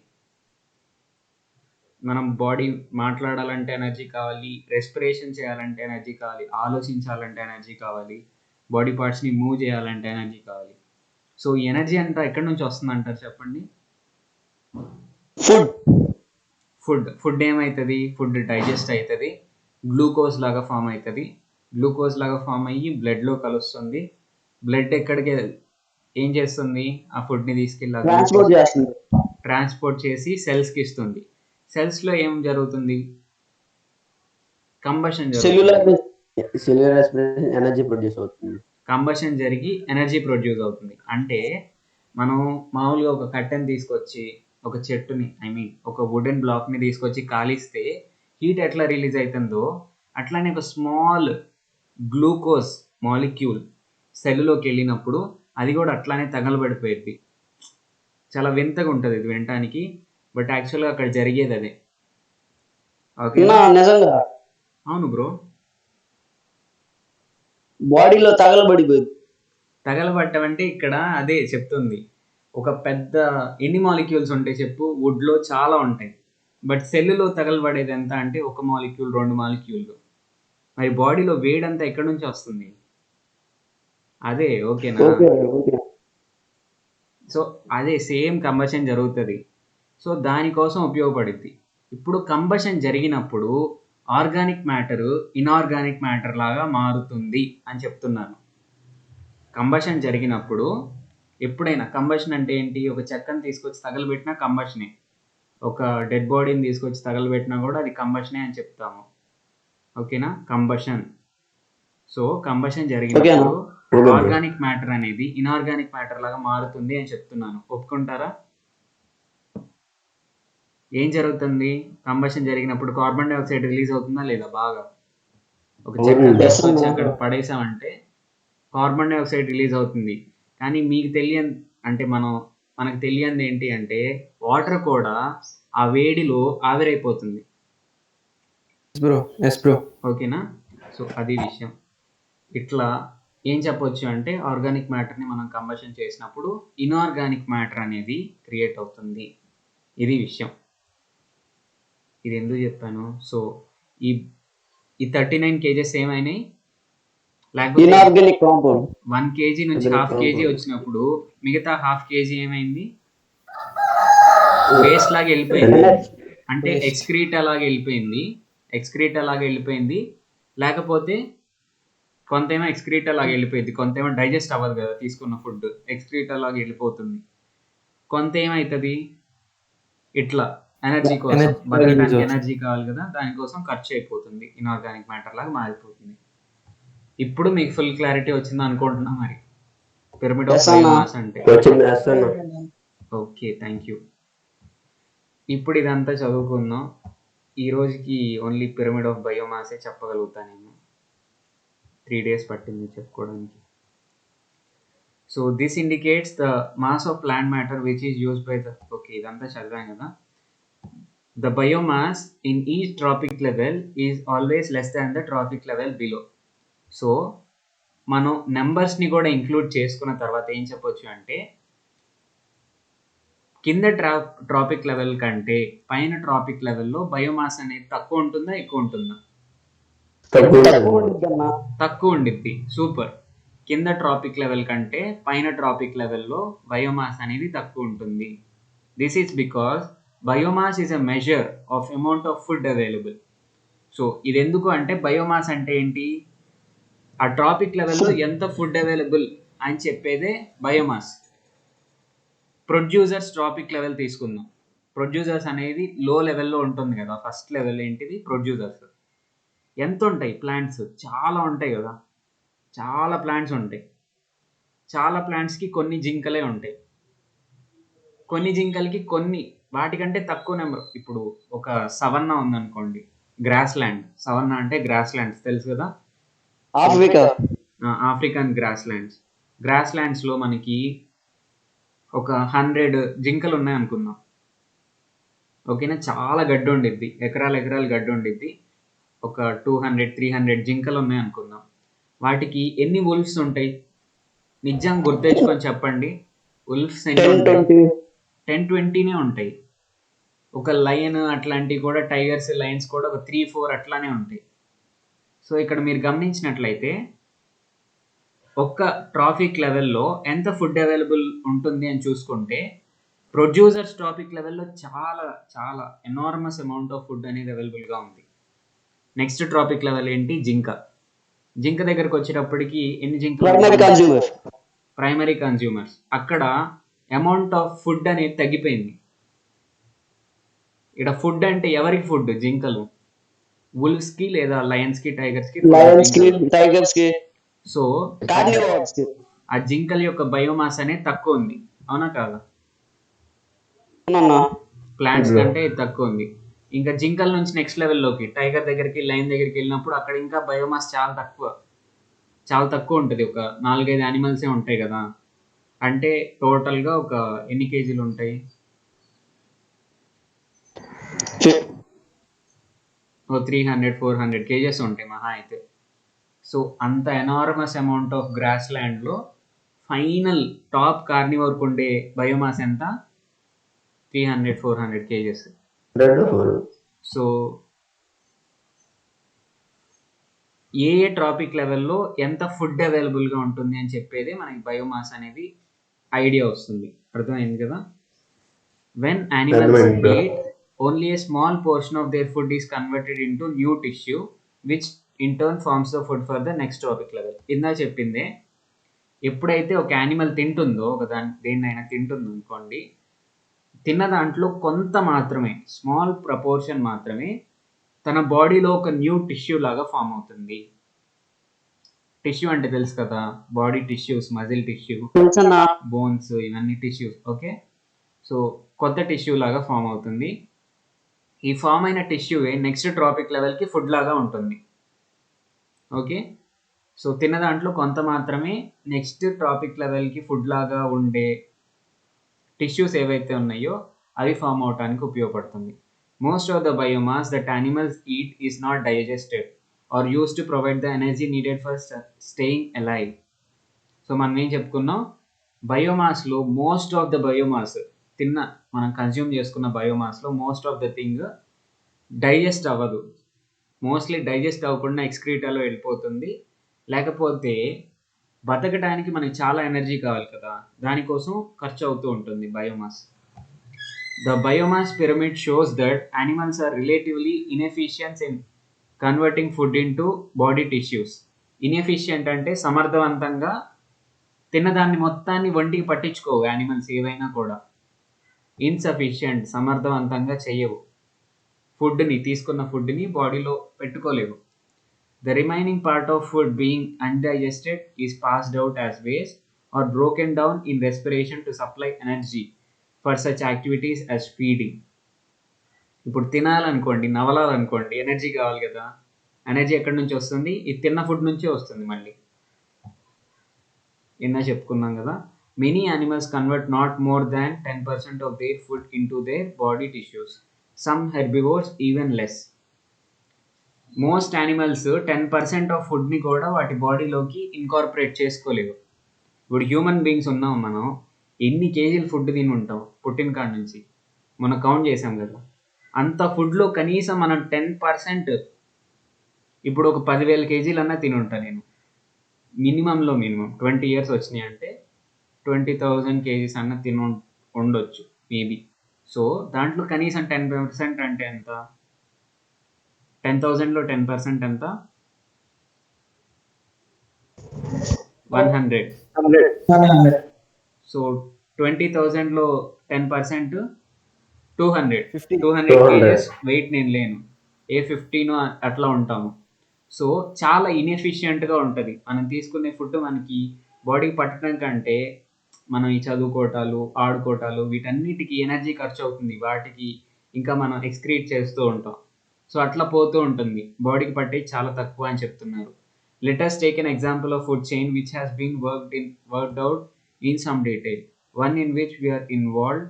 మనం బాడీ మాట్లాడాలంటే ఎనర్జీ కావాలి, రెస్పిరేషన్ చేయాలంటే ఎనర్జీ కావాలి, ఆలోచించాలంటే ఎనర్జీ కావాలి, బాడీ పార్ట్స్ని మూవ్ చేయాలంటే ఎనర్జీ కావాలి. సో ఈ ఎనర్జీ అంతా ఎక్కడి నుంచి వస్తుంది అంటారు చెప్పండి? ఫుడ్ ఏమవుతుంది? ఫుడ్ డైజెస్ట్ అవుతుంది, గ్లూకోజ్ లాగా ఫామ్ అవుతుంది. గ్లూకోజ్ లాగా ఫామ్ అయ్యి బ్లడ్లో కలుస్తుంది. బ్లడ్ ఎక్కడికి ఏం చేస్తుంది? ఆ ఫుడ్ని తీసుకెళ్ళి ట్రాన్స్పోర్ట్ చేసి సెల్స్కి ఇస్తుంది. సెల్స్లో ఏం జరుగుతుంది? కంబషన్ ఎనర్జీ ప్రొడ్యూస్ అవుతుంది. కంబషన్ జరిగి ఎనర్జీ ప్రొడ్యూస్ అవుతుంది. అంటే మనం మామూలుగా ఒక కట్టెని తీసుకొచ్చి ఒక చెట్టుని ఒక వుడెన్ బ్లాక్ని తీసుకొచ్చి కాలిస్తే హీట్ ఎట్లా రిలీజ్ అవుతుందో అట్లానే ఒక స్మాల్ గ్లూకోజ్ మాలిక్యూల్ సెల్లులోకి వెళ్ళినప్పుడు అది కూడా అట్లానే తగలబడిపోయింది. చాలా వింతగా ఉంటుంది ఇది వినటానికి, బట్ యాక్చువల్గా అక్కడ జరిగేది అదే. ఓకే, అవును బ్రో. బాడీలో తగలబడిపోయింది. తగలబట్టం అంటే ఇక్కడ అదే చెప్తుంది. ఒక పెద్ద ఎన్ని మాలిక్యూల్స్ ఉంటాయి చెప్పు? వుడ్లో చాలా ఉంటాయి, బట్ సెల్లులో తగలబడేది ఎంత అంటే 1 మాలిక్యూల్ 2 మాలిక్యూల్. మరి బాడీలో వేడంతా ఎక్కడి నుంచి వస్తుంది? అదే, ఓకేనా? సో అదే సేమ్ కంబషన్ జరుగుతుంది. సో దానికోసం ఉపయోగపడుద్ది. ఇప్పుడు కంబషన్ జరిగినప్పుడు ఆర్గానిక్ మ్యాటరు ఇనార్గానిక్ మ్యాటర్ లాగా మారుతుంది అని చెప్తున్నాను. కంబషన్ జరిగినప్పుడు ఎప్పుడైనా కంబషన్ అంటే ఏంటి? ఒక చెక్కని తీసుకొచ్చి తగలబెట్టినా కంబషనే, ఒక డెడ్ బాడీని తీసుకొచ్చి తగలబెట్టినా కూడా అది కంబషనే అని చెప్తాము. ఓకేనా? కంబషన్. సో కంబషన్ జరిగినప్పుడు ఆర్గానిక్ మ్యాటర్ అనేది ఇనార్గానిక్ మ్యాటర్ లాగా మారుతుంది అని చెప్తున్నాను. ఒప్పుకుంటారా? ఏం జరుగుతుంది? కంబషన్ జరిగినప్పుడు కార్బన్ డైఆక్సైడ్ రిలీజ్ అవుతుందా లేదా? బాగా ఒక చెక్క తీసుకొచ్చి అక్కడ పడేసామంటే కార్బన్ డైఆక్సైడ్ రిలీజ్ అవుతుంది. కానీ మీకు తెలియని అంటే మనకు తెలియంది ఏంటి అంటే వాటర్ కూడా ఆ వేడిలో ఆవిరైపోతుంది. ఓకేనా? సో అది విషయం. ఇట్లా ఏం చెప్పొచ్చు అంటే ఆర్గానిక్ మ్యాటర్ని మనం కంబషన్ చేసినప్పుడు ఇనార్గానిక్ మ్యాటర్ అనేది క్రియేట్ అవుతుంది. ఇది విషయం. ఇది ఎందుకు చెప్పాను? సో ఈ 39 kgs ఏమైనాయి? లేకపోతే 1 kg నుంచి 1/2 kg వచ్చినప్పుడు మిగతా 1/2 kg ఏమైంది? వేస్ట్ లాగా వెళ్ళిపోయింది. అంటే ఎక్స్క్రీటా లాగా వెళ్ళిపోయింది. లేకపోతే కొంతేమో ఎక్స్క్రీటా లాగా వెళ్ళిపోయింది, కొంతేమో డైజెస్ట్ అవ్వదు కదా తీసుకున్న ఫుడ్, ఎక్స్క్రీటా లాగా వెళ్ళిపోతుంది. కొంత ఏమవుతుంది? ఇట్లా ఎనర్జీ కోసం, Energy బతకడానికి use ఎనర్జీ కావాలి కదా, దానికోసం ఖర్చు అయిపోతుంది, ఇన్ఆర్గానిక్ మ్యాటర్ లాగా మారిపోతుంది. ఇప్పుడు మీకు ఫుల్ క్లారిటీ వచ్చింది అనుకుంటున్నా. మరి పిరమిడ్ ఆఫ్ Yes, అన్న. బయోమాస్ అంటే వచ్చింది వేస్తాను. Okay, thank you. ఇప్పుడు ఇదంతా చదువుకుందాం. ఈ రోజుకి ఓన్లీ పిరమిడ్ ఆఫ్ బయోమాసే చెప్పగలుగుతాను నేను. 3 days పట్టింది చెప్పుకోవడానికి. So this indicates the mass of plant matter which is used by the, okay ఇదంతా చదివాం కదా. The biomass in each trophic level is always less than the trophic level below. So మనం నెంబర్స్ని కూడా ఇంక్లూడ్ చేసుకున్న తర్వాత ఏం చెప్పొచ్చు అంటే, కింద ట్రాపిక్ లెవెల్ కంటే పైన ట్రాపిక్ లెవెల్లో బయోమాస్ అనేది తక్కువ ఉంటుందా, ఎక్కువ ఉంటుందా? తక్కువ ఉండిద్ది. సూపర్. కింద ట్రాపిక్ లెవెల్ కంటే పైన ట్రాపిక్ లెవెల్లో బయోమాస్ అనేది తక్కువ ఉంటుంది. This is because biomass is a measure of amount of food available. So ఇది ఎందుకు అంటే, బయోమాస్ అంటే ఏంటి, ఆ ట్రాపిక్ లెవెల్లో ఎంత ఫుడ్ అవైలబుల్ అని చెప్పేదే బయోమాస్. ప్రొడ్యూసర్స్ ట్రాపిక్ లెవెల్ తీసుకుందాం. ప్రొడ్యూసర్స్ అనేది లో లెవెల్లో ఉంటుంది కదా. ఫస్ట్ లెవెల్ ఏంటిది, ప్రొడ్యూసర్స్. ఎంత ఉంటాయి ప్లాంట్స్? చాలా ఉంటాయి కదా, చాలా ప్లాంట్స్ ఉంటాయి. చాలా ప్లాంట్స్కి కొన్ని జింకలే ఉంటాయి, కొన్ని జింకలకి కొన్ని వాటికంటే తక్కువ నెంబర్. ఇప్పుడు ఒక సవన్నా ఉందనుకోండి, గ్రాస్ ల్యాండ్. సవన్నా అంటే గ్రాస్ ల్యాండ్స్ తెలుసు కదా, ఆఫ్రికన్ గ్రాస్ ల్యాండ్స్. గ్రాస్ ల్యాండ్స్లో మనకి ఒక 100 జింకలు ఉన్నాయి అనుకుందాం, ఓకేనా. చాలా గడ్డి ఉండిద్ది, ఎకరాలు గడ్డి ఉండిద్ది. ఒక 200-300 జింకలు ఉన్నాయి అనుకుందాం. వాటికి ఎన్ని వుల్ఫ్స్ ఉంటాయి? నిజంగా గుర్తెచ్చుకొని చెప్పండి. వుల్ఫ్స్ ఎన్ని ఉంటాయి? 10-20నే ఉంటాయి. ఒక లయన్ అట్లాంటివి కూడా, టైగర్స్, లయన్స్ కూడా ఒక 3-4 అట్లానే ఉంటాయి. సో ఇక్కడ మీరు గమనించినట్లయితే ఒక్క ట్రాఫిక్ లెవెల్లో ఎంత ఫుడ్ అవైలబుల్ ఉంటుంది అని చూసుకుంటే, ప్రొడ్యూసర్స్ ట్రాఫిక్ లెవెల్లో చాలా చాలా ఎనార్మస్ అమౌంట్ ఆఫ్ ఫుడ్ అనేది అవైలబుల్గా ఉంది. నెక్స్ట్ ట్రాఫిక్ లెవెల్ ఏంటి, జింక. జింక దగ్గరకు వచ్చేటప్పటికి ఎన్ని జింకలు? Primary consumers. అక్కడ అమౌంట్ ఆఫ్ ఫుడ్ అనేది తగ్గిపోయింది. ఇక్కడ ఫుడ్ అంటే ఎవరికి ఫుడ్? జింకలు. వుల్ఫ్స్కి లేదా లయన్స్కి, టైగర్స్కి. సో ఆ జింకల యొక్క బయోమాస్ అనేది తక్కువ ఉంది, అవునా కాదా? ప్లాంట్స్ కంటే తక్కువ ఉంది. ఇంకా జింకల నుంచి నెక్స్ట్ లెవెల్లోకి, టైగర్ దగ్గరికి, లయన్ దగ్గరికి వెళ్ళినప్పుడు అక్కడ ఇంకా బయోమాస్ చాలా తక్కువ ఉంటుంది. ఒక 4-5 యానిమల్సే ఉంటాయి కదా. అంటే టోటల్గా ఒక ఎన్ని కేజీలు ఉంటాయి? 300-400 కేజెస్ ఉంటాయి మహా అయితే. సో అంత ఎనార్మస్ అమౌంట్ ఆఫ్ గ్రాస్ ల్యాండ్లో ఫైనల్ టాప్ కార్నివోర్కి ఉండే బయోమాస్ ఎంత? 300-400 కేజెస్. సో ఏ ట్రాపిక్ లెవెల్లో ఎంత ఫుడ్ అవైలబుల్గా ఉంటుంది అని చెప్పేది మనకి బయోమాస్ అనేది ఐడియా వస్తుంది. అర్థమైంది కదా. When animals eat, only a small portion of their food is converted into new tissue which in turn forms the food for the next trophic level. ఇందా చెప్పిందే, ఎప్పుడైతే ఒక యానిమల్ తింటుందో, దేన్నైనా తింటుందో అనుకోండి, తిన్న దాంట్లో కొంత మాత్రమే, స్మాల్ ప్రపోర్షన్ మాత్రమే తన బాడీలో ఒక న్యూ టిష్యూ లాగా ఫామ్ అవుతుంది. టిష్యూ అంటే తెలుసు కదా, body tissues, muscle tissue, bones, ఇవన్నీ టిష్యూస్. ఓకే, సో కొత్త టిష్యూ లాగా ఫామ్ అవుతుంది. ఈ ఫామ్ అయిన టిష్యూవే నెక్స్ట్ ట్రాపిక్ లెవెల్కి ఫుడ్ లాగా ఉంటుంది. ఓకే, సో తిన్న దాంట్లో కొంత మాత్రమే నెక్స్ట్ ట్రాపిక్ లెవెల్కి ఫుడ్ లాగా ఉండే టిష్యూస్ ఏవైతే ఉన్నాయో అవి ఫామ్ అవడానికి ఉపయోగపడుతుంది. Most of the biomass that animals eat is not digested or use to provide the energy needed for staying alive. So మనం ఏం చెప్పుకున్నాం, బయోమాస్లో మోస్ట్ ఆఫ్ ద బయోమాస్, మనం కన్జ్యూమ్ చేసుకున్న బయోమాస్లో most of the thing digest అవ్వదు. Mostly digest అవ్వకుండా ఎక్స్క్రీటాలో వెళ్ళిపోతుంది. లేకపోతే బతకడానికి మనకి చాలా ఎనర్జీ కావాలి కదా, దానికోసం ఖర్చు అవుతూ ఉంటుంది biomass. The biomass pyramid shows that animals are relatively inefficient in converting food into body tissues. Inefficient అంటే సమర్థవంతంగా తిన్నదాన్ని మొత్తాన్ని ఒంటికి పట్టించుకోవు యానిమల్స్ ఏవైనా కూడా. ఇన్సఫిషియంట్ సమర్థవంతంగా చేయవు. తీసుకున్న ఫుడ్ని బాడీలో పెట్టుకోలేవు. The remaining part of food being undigested is passed out as waste or broken down in respiration to supply energy for such activities as feeding. ఇప్పుడు తినాలనుకోండి, నవలాలనుకోండి, ఎనర్జీ కావాలి కదా. ఎనర్జీ ఎక్కడి నుంచి వస్తుంది? ఈ తిన్న ఫుడ్ నుంచే వస్తుంది. మళ్ళీ చెప్పుకున్నాం కదా. Many animals convert not more than 10% of their food into their body tissues. Some herbivores even less. Most animals 10% of ఫుడ్ని కూడా వాటి బాడీలోకి ఇన్కార్పొరేట్ చేసుకోలేవు. ఇప్పుడు హ్యూమన్ బీయింగ్స్ ఉన్నాం, మనం ఎన్ని కేజీలు ఫుడ్ తిని ఉంటాం పుట్టిన కాడ నుంచి, మనం కౌంట్ చేసాం కదా. అంత ఫుడ్లో కనీసం మనం 10%, ఇప్పుడు ఒక 10,000 కేజీలు అన్నా తిని ఉంటాను నేను. మినిమం 20 years వచ్చినాయి అంటే 20,000 కేజీస్ అన్న తిని ఉండొచ్చు మేబీ. సో దాంట్లో కనీసం 10% అంటే ఎంత? 10,000లో 10% ఎంత? 100. సో 20,000లో 10% 200 కేజెస్ వెయిట్ నేను లేను, ఏ 15 అట్లా ఉంటాము. సో చాలా ఇన్ఎఫిషియెంట్గా ఉంటుంది. మనం తీసుకునే ఫుడ్ మనకి బాడీకి పట్టడం కంటే మనం ఈ చదువుకోవటాలు, ఆడుకోవటాలు, వీటన్నిటికీ ఎనర్జీ ఖర్చు అవుతుంది. వాటికి ఇంకా మనం ఎక్స్క్రీట్ చేస్తూ ఉంటాం. సో అట్లా పోతూ ఉంటుంది. బాడీకి పట్టే చాలా తక్కువ అని చెప్తున్నారు. Let us take an example of food chain which has been worked out in some detail. One in which we are involved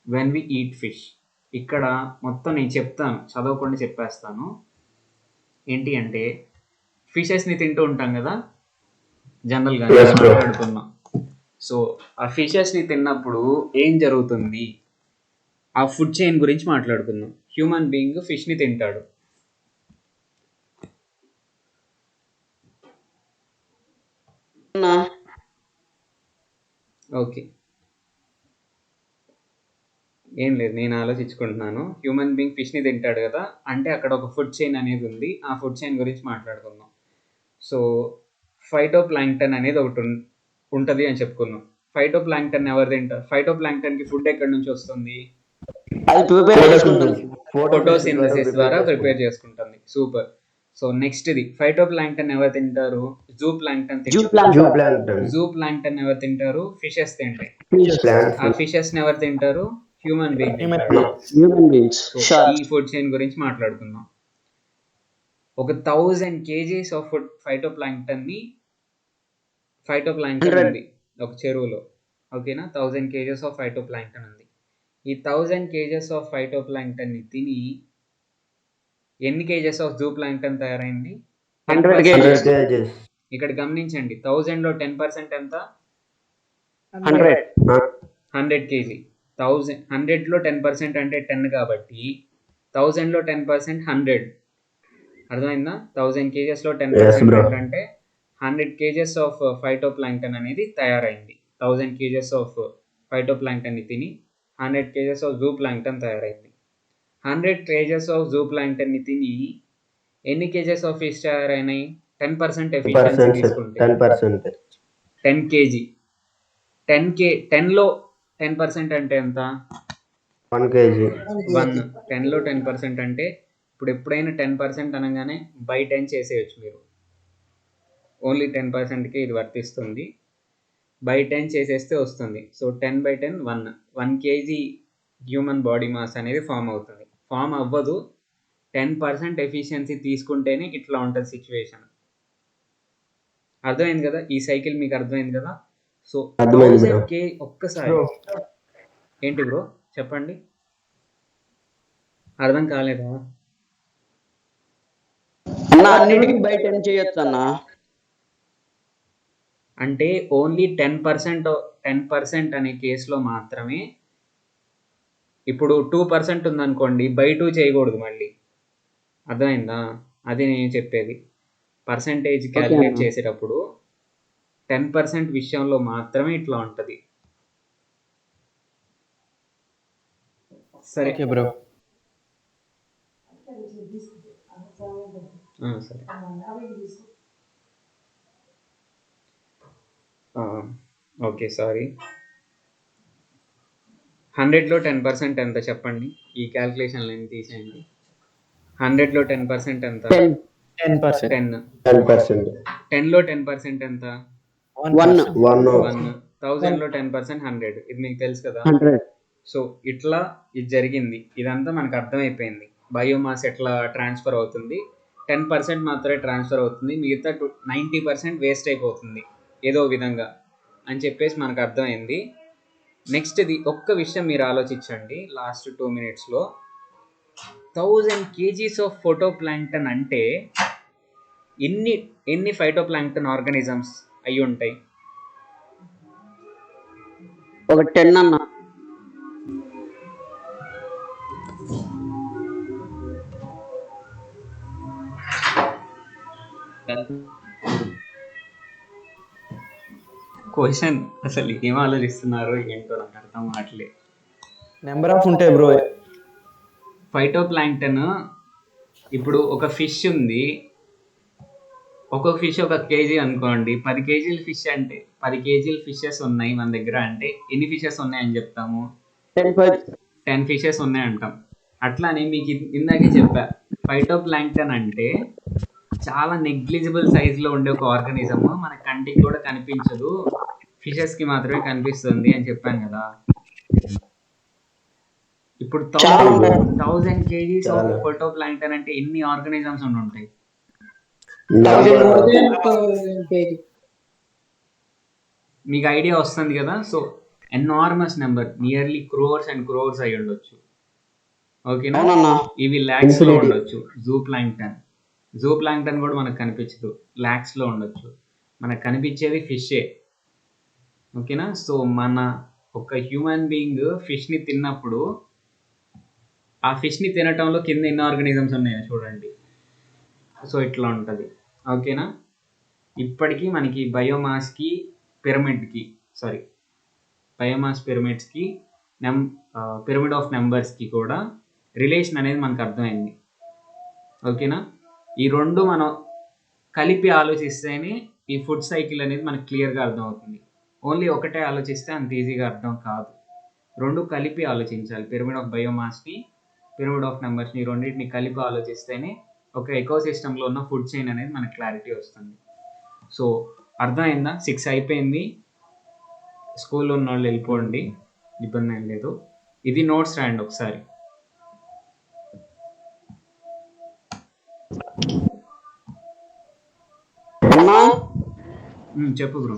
when we eat fish. ఇక్కడ మొత్తం నేను చెప్తాను, చదవకుండా చెప్పేస్తాను. ఏంటి అంటే, ఫిషెస్ని తింటూ ఉంటాం కదా జనరల్గా మాట్లాడుతున్నాం. సో ఆ ఫిషెస్ని తిన్నప్పుడు ఏం జరుగుతుంది, ఆ ఫుడ్ చైన్ గురించి మాట్లాడుకుందాం. హ్యూమన్ బీయింగ్ ఫిష్ని తింటాడు. ఓకే, ఏం లేదు, నేను ఆలోచించుకుంటున్నాను. హ్యూమన్ బీయింగ్ ఫిష్ని తింటాడు కదా, అంటే అక్కడ ఒక ఫుడ్ చైన్ అనేది ఉంది. ఆ ఫుడ్ చైన్ గురించి మాట్లాడుకుందాం. సో ఫైటోప్లాంక్టన్ అనేది ఒకటి ఉంటుంది అని చెప్పుకున్నాం. ఫైటోప్లాంక్టన్ ఎవరు తింటారు? ఫైటోప్లాంక్టన్కి ఫుడ్ ఎక్కడి నుంచి వస్తుంది? ఫోటోసింథసిస్ ద్వారా ప్రిపేర్ చేసుకుంటుంది. సూపర్. సో నెక్స్ట్ది, ఫైటోప్లాంక్టన్ ఎవరు తింటారు? జూ ప్లాంక్టన్ ఎవరు తింటారు? ఫిషెస్ తింటాయి. ఆ ఫిషెస్ ఎవరు తింటారు? Human being. ఈ ఫుడ్ చైన్ గురించి మాట్లాడుకుందాం. ఒక 1000 kgs ఆఫ్ ఫుడ్ ఫైటోప్లాంక్టన్ ఉంది ఒక చెరువులో. ఓకేనా, 1000 kgs ఆఫ్ ఫైటోప్లాంక్టన్ ఉంది. ఈ 1000 kgs ఆఫ్ ఫైటోప్లాంక్టన్ని తిని ఎన్ని కేజెస్ ఆఫ్ జూ ప్లాంక్టన్ తయారైంది? 100 kgs. ఇక్కడ గమనించండి, 1000లో 10% ఎంత? 100 kg. 100లో 10% అంటే 10 కాబట్టి 1000లో 10% 100. అర్థమైందా? 1000 kgsలో 10% అంటే 100 kgs ఆఫ్ ఫైటోప్లాంక్టన్ అనేది తయారైంది. 1000 kgs ఆఫ్ ఫైటోప్లాంక్టన్ని తిని 100 kgs ఆఫ్ జూ ప్లాంక్టన్ తయారైంది. 100 kgs ఆఫ్ జూ ప్లాంక్టన్ని తిని ఎన్ని కేజెస్ ఆఫ్ ఫిష్ తయారైనాయి? 10% ఎఫిషియన్సీ తీసుకుంటే 10 kg. 10లో 10% అంటే ఎంత? 1 kg. 10లో 10% అంటే ఇప్పుడు ఎప్పుడైనా 10% అనగానే బై 10 చేసేయచ్చు మీరు. ఓన్లీ 10%కే ఇది వర్తిస్తుంది. బై 10 చేసేస్తే వస్తుంది. So 10/10 1 kg human body mass అనేది ఫామ్ అవుతుంది. ఫామ్ అవ్వదు, 10% ఎఫిషియన్సీ తీసుకుంటేనే ఇట్లా ఉంటుంది సిచ్యువేషన్. అర్థమైంది కదా? ఈ సైకిల్ మీకు అర్థమైంది కదా? సో 1000K ఒక్కసారి. ఏంటి బ్రో చెప్పండి, అర్థం కాలేదా? అంటే ఓన్లీ 10% అనే కేసులో మాత్రమే. ఇప్పుడు 2% ఉందనుకోండి, బై 2 చేయకూడదు మళ్ళీ. అర్థమైందా? అది నేను చెప్పేది. పర్సంటేజ్ క్యాలిక్యులేట్ చేసేటప్పుడు 10% విషయంలో మాత్రమే ఇట్లా ఉంటుంది. సరే బ్రో. సరే. Okay, sorry. 100లో 10% ఎంత చెప్పండి? ఈ క్యాల్కులేషన్‌లన్నీ తీసేయండి. 100లో 10% ఎంత? 10. 10%. 10. 10%. 10లో 10% ఎంత? 1. 1. 1. 1000లో 10% 100. ఇది మీకు తెలుసు కదా? 100. సో ఇట్లా ఇది జరిగింది. ఇదంతా మనకు అర్థమైపోయింది. బయోమాస్ ఎట్లా ట్రాన్స్ఫర్ అవుతుంది. 10% మాత్రమే ట్రాన్స్ఫర్ అవుతుంది. మిగతా 90% వేస్ట్ అయిపోతుంది ఏదో విధంగా అని చెప్పేసి మనకు అర్థమైంది. నెక్స్ట్ది ఒక్క విషయం మీరు ఆలోచించండి. లాస్ట్ 2 minutesలో 1000 kgs ఆఫ్ ఫోటోప్లాంక్టన్ అంటే ఎన్ని ఫైటోప్లాంక్టన్ ఆర్గానిజమ్స్ అయి ఉంటాయి? ఒక 10 అన్న. క్వశ్చన్ అసలు ఏం ఆలోచిస్తున్నారో ఏంటో నాకు అర్థం కావట్లేదు. నెంబర్ ఆఫ్ ఉంటాయి బ్రో. ఫైటోప్లాంక్టన్ ఇప్పుడు ఒక ఫిష్ ఉంది. ఒక్కొక్క ఫిష్ 1 kg అనుకోండి. 10 kgల ఫిష్ అంటే 10 kgల ఫిషెస్ ఉన్నాయి మన దగ్గర అంటే ఎన్ని ఫిషెస్ ఉన్నాయని చెప్తాము? 10 ఫిషెస్ ఉన్నాయి అంటాం. అట్లానే మీకు ఇందాకే చెప్పా, ఫైటోప్లాంక్టన్ అంటే చాలా నెగ్లిజిబుల్ సైజులో ఉండే ఒక ఆర్గానిజం. మన కంటికి కూడా కనిపించదు, ఫిషెస్కి మాత్రమే కనిపిస్తుంది అని చెప్పాను కదా. ఇప్పుడు 1000 kgs ఆఫ్ ఫైటోప్లాంక్టన్ అంటే ఎన్ని ఆర్గానిజమ్స్ ఉంటాయి? మీకు ఐడియా వస్తుంది కదా. So enormous number, nearly crores and crores అయి ఉండొచ్చు. ఓకేనా? ఇవి లాక్స్ లో ఉండొచ్చు. జూ ప్లాంక్టన్ కూడా మనకు కనిపించదు, లాక్స్ లో ఉండొచ్చు. మనకు కనిపించేది ఫిషే. ఓకేనా? సో మన ఒక హ్యూమన్ బీయింగ్ ఫిష్ని తిన్నప్పుడు ఆ ఫిష్ని తినటంలో కింద ఎన్ని ఆర్గానిజమ్స్ ఉన్నాయో చూడండి. సో ఇట్లా ఉంటుంది. ఓకేనా? ఇప్పటికీ మనకి బయోమాస్ పిరమిడ్స్కి పిరమిడ్ ఆఫ్ నెంబర్స్కి కూడా రిలేషన్ అనేది మనకు అర్థమైంది. ఓకేనా? ఈ రెండు మనం కలిపి ఆలోచిస్తేనే ఈ ఫుడ్ సైకిల్ అనేది మనకు క్లియర్గా అర్థమవుతుంది. ఓన్లీ ఒకటే ఆలోచిస్తే అంత ఈజీగా అర్థం కాదు. రెండు కలిపి ఆలోచించాలి. పిరమిడ్ ఆఫ్ బయోమాస్ని, పిరమిడ్ ఆఫ్ నెంబర్స్ని, రెండింటిని కలిపి ఆలోచిస్తేనే ఒక ఎకోసిస్టంలో ఉన్న ఫుడ్ చైన్ అనేది మనకు క్లారిటీ వస్తుంది. సో అర్థమైందా? 6 అయిపోయింది. స్కూల్లో ఉన్న వాళ్ళు వెళ్ళిపోండి, ఇబ్బంది ఏం లేదు. ఇది నోట్స్ రాయండి ఒకసారి. చెప్పు బ్రో.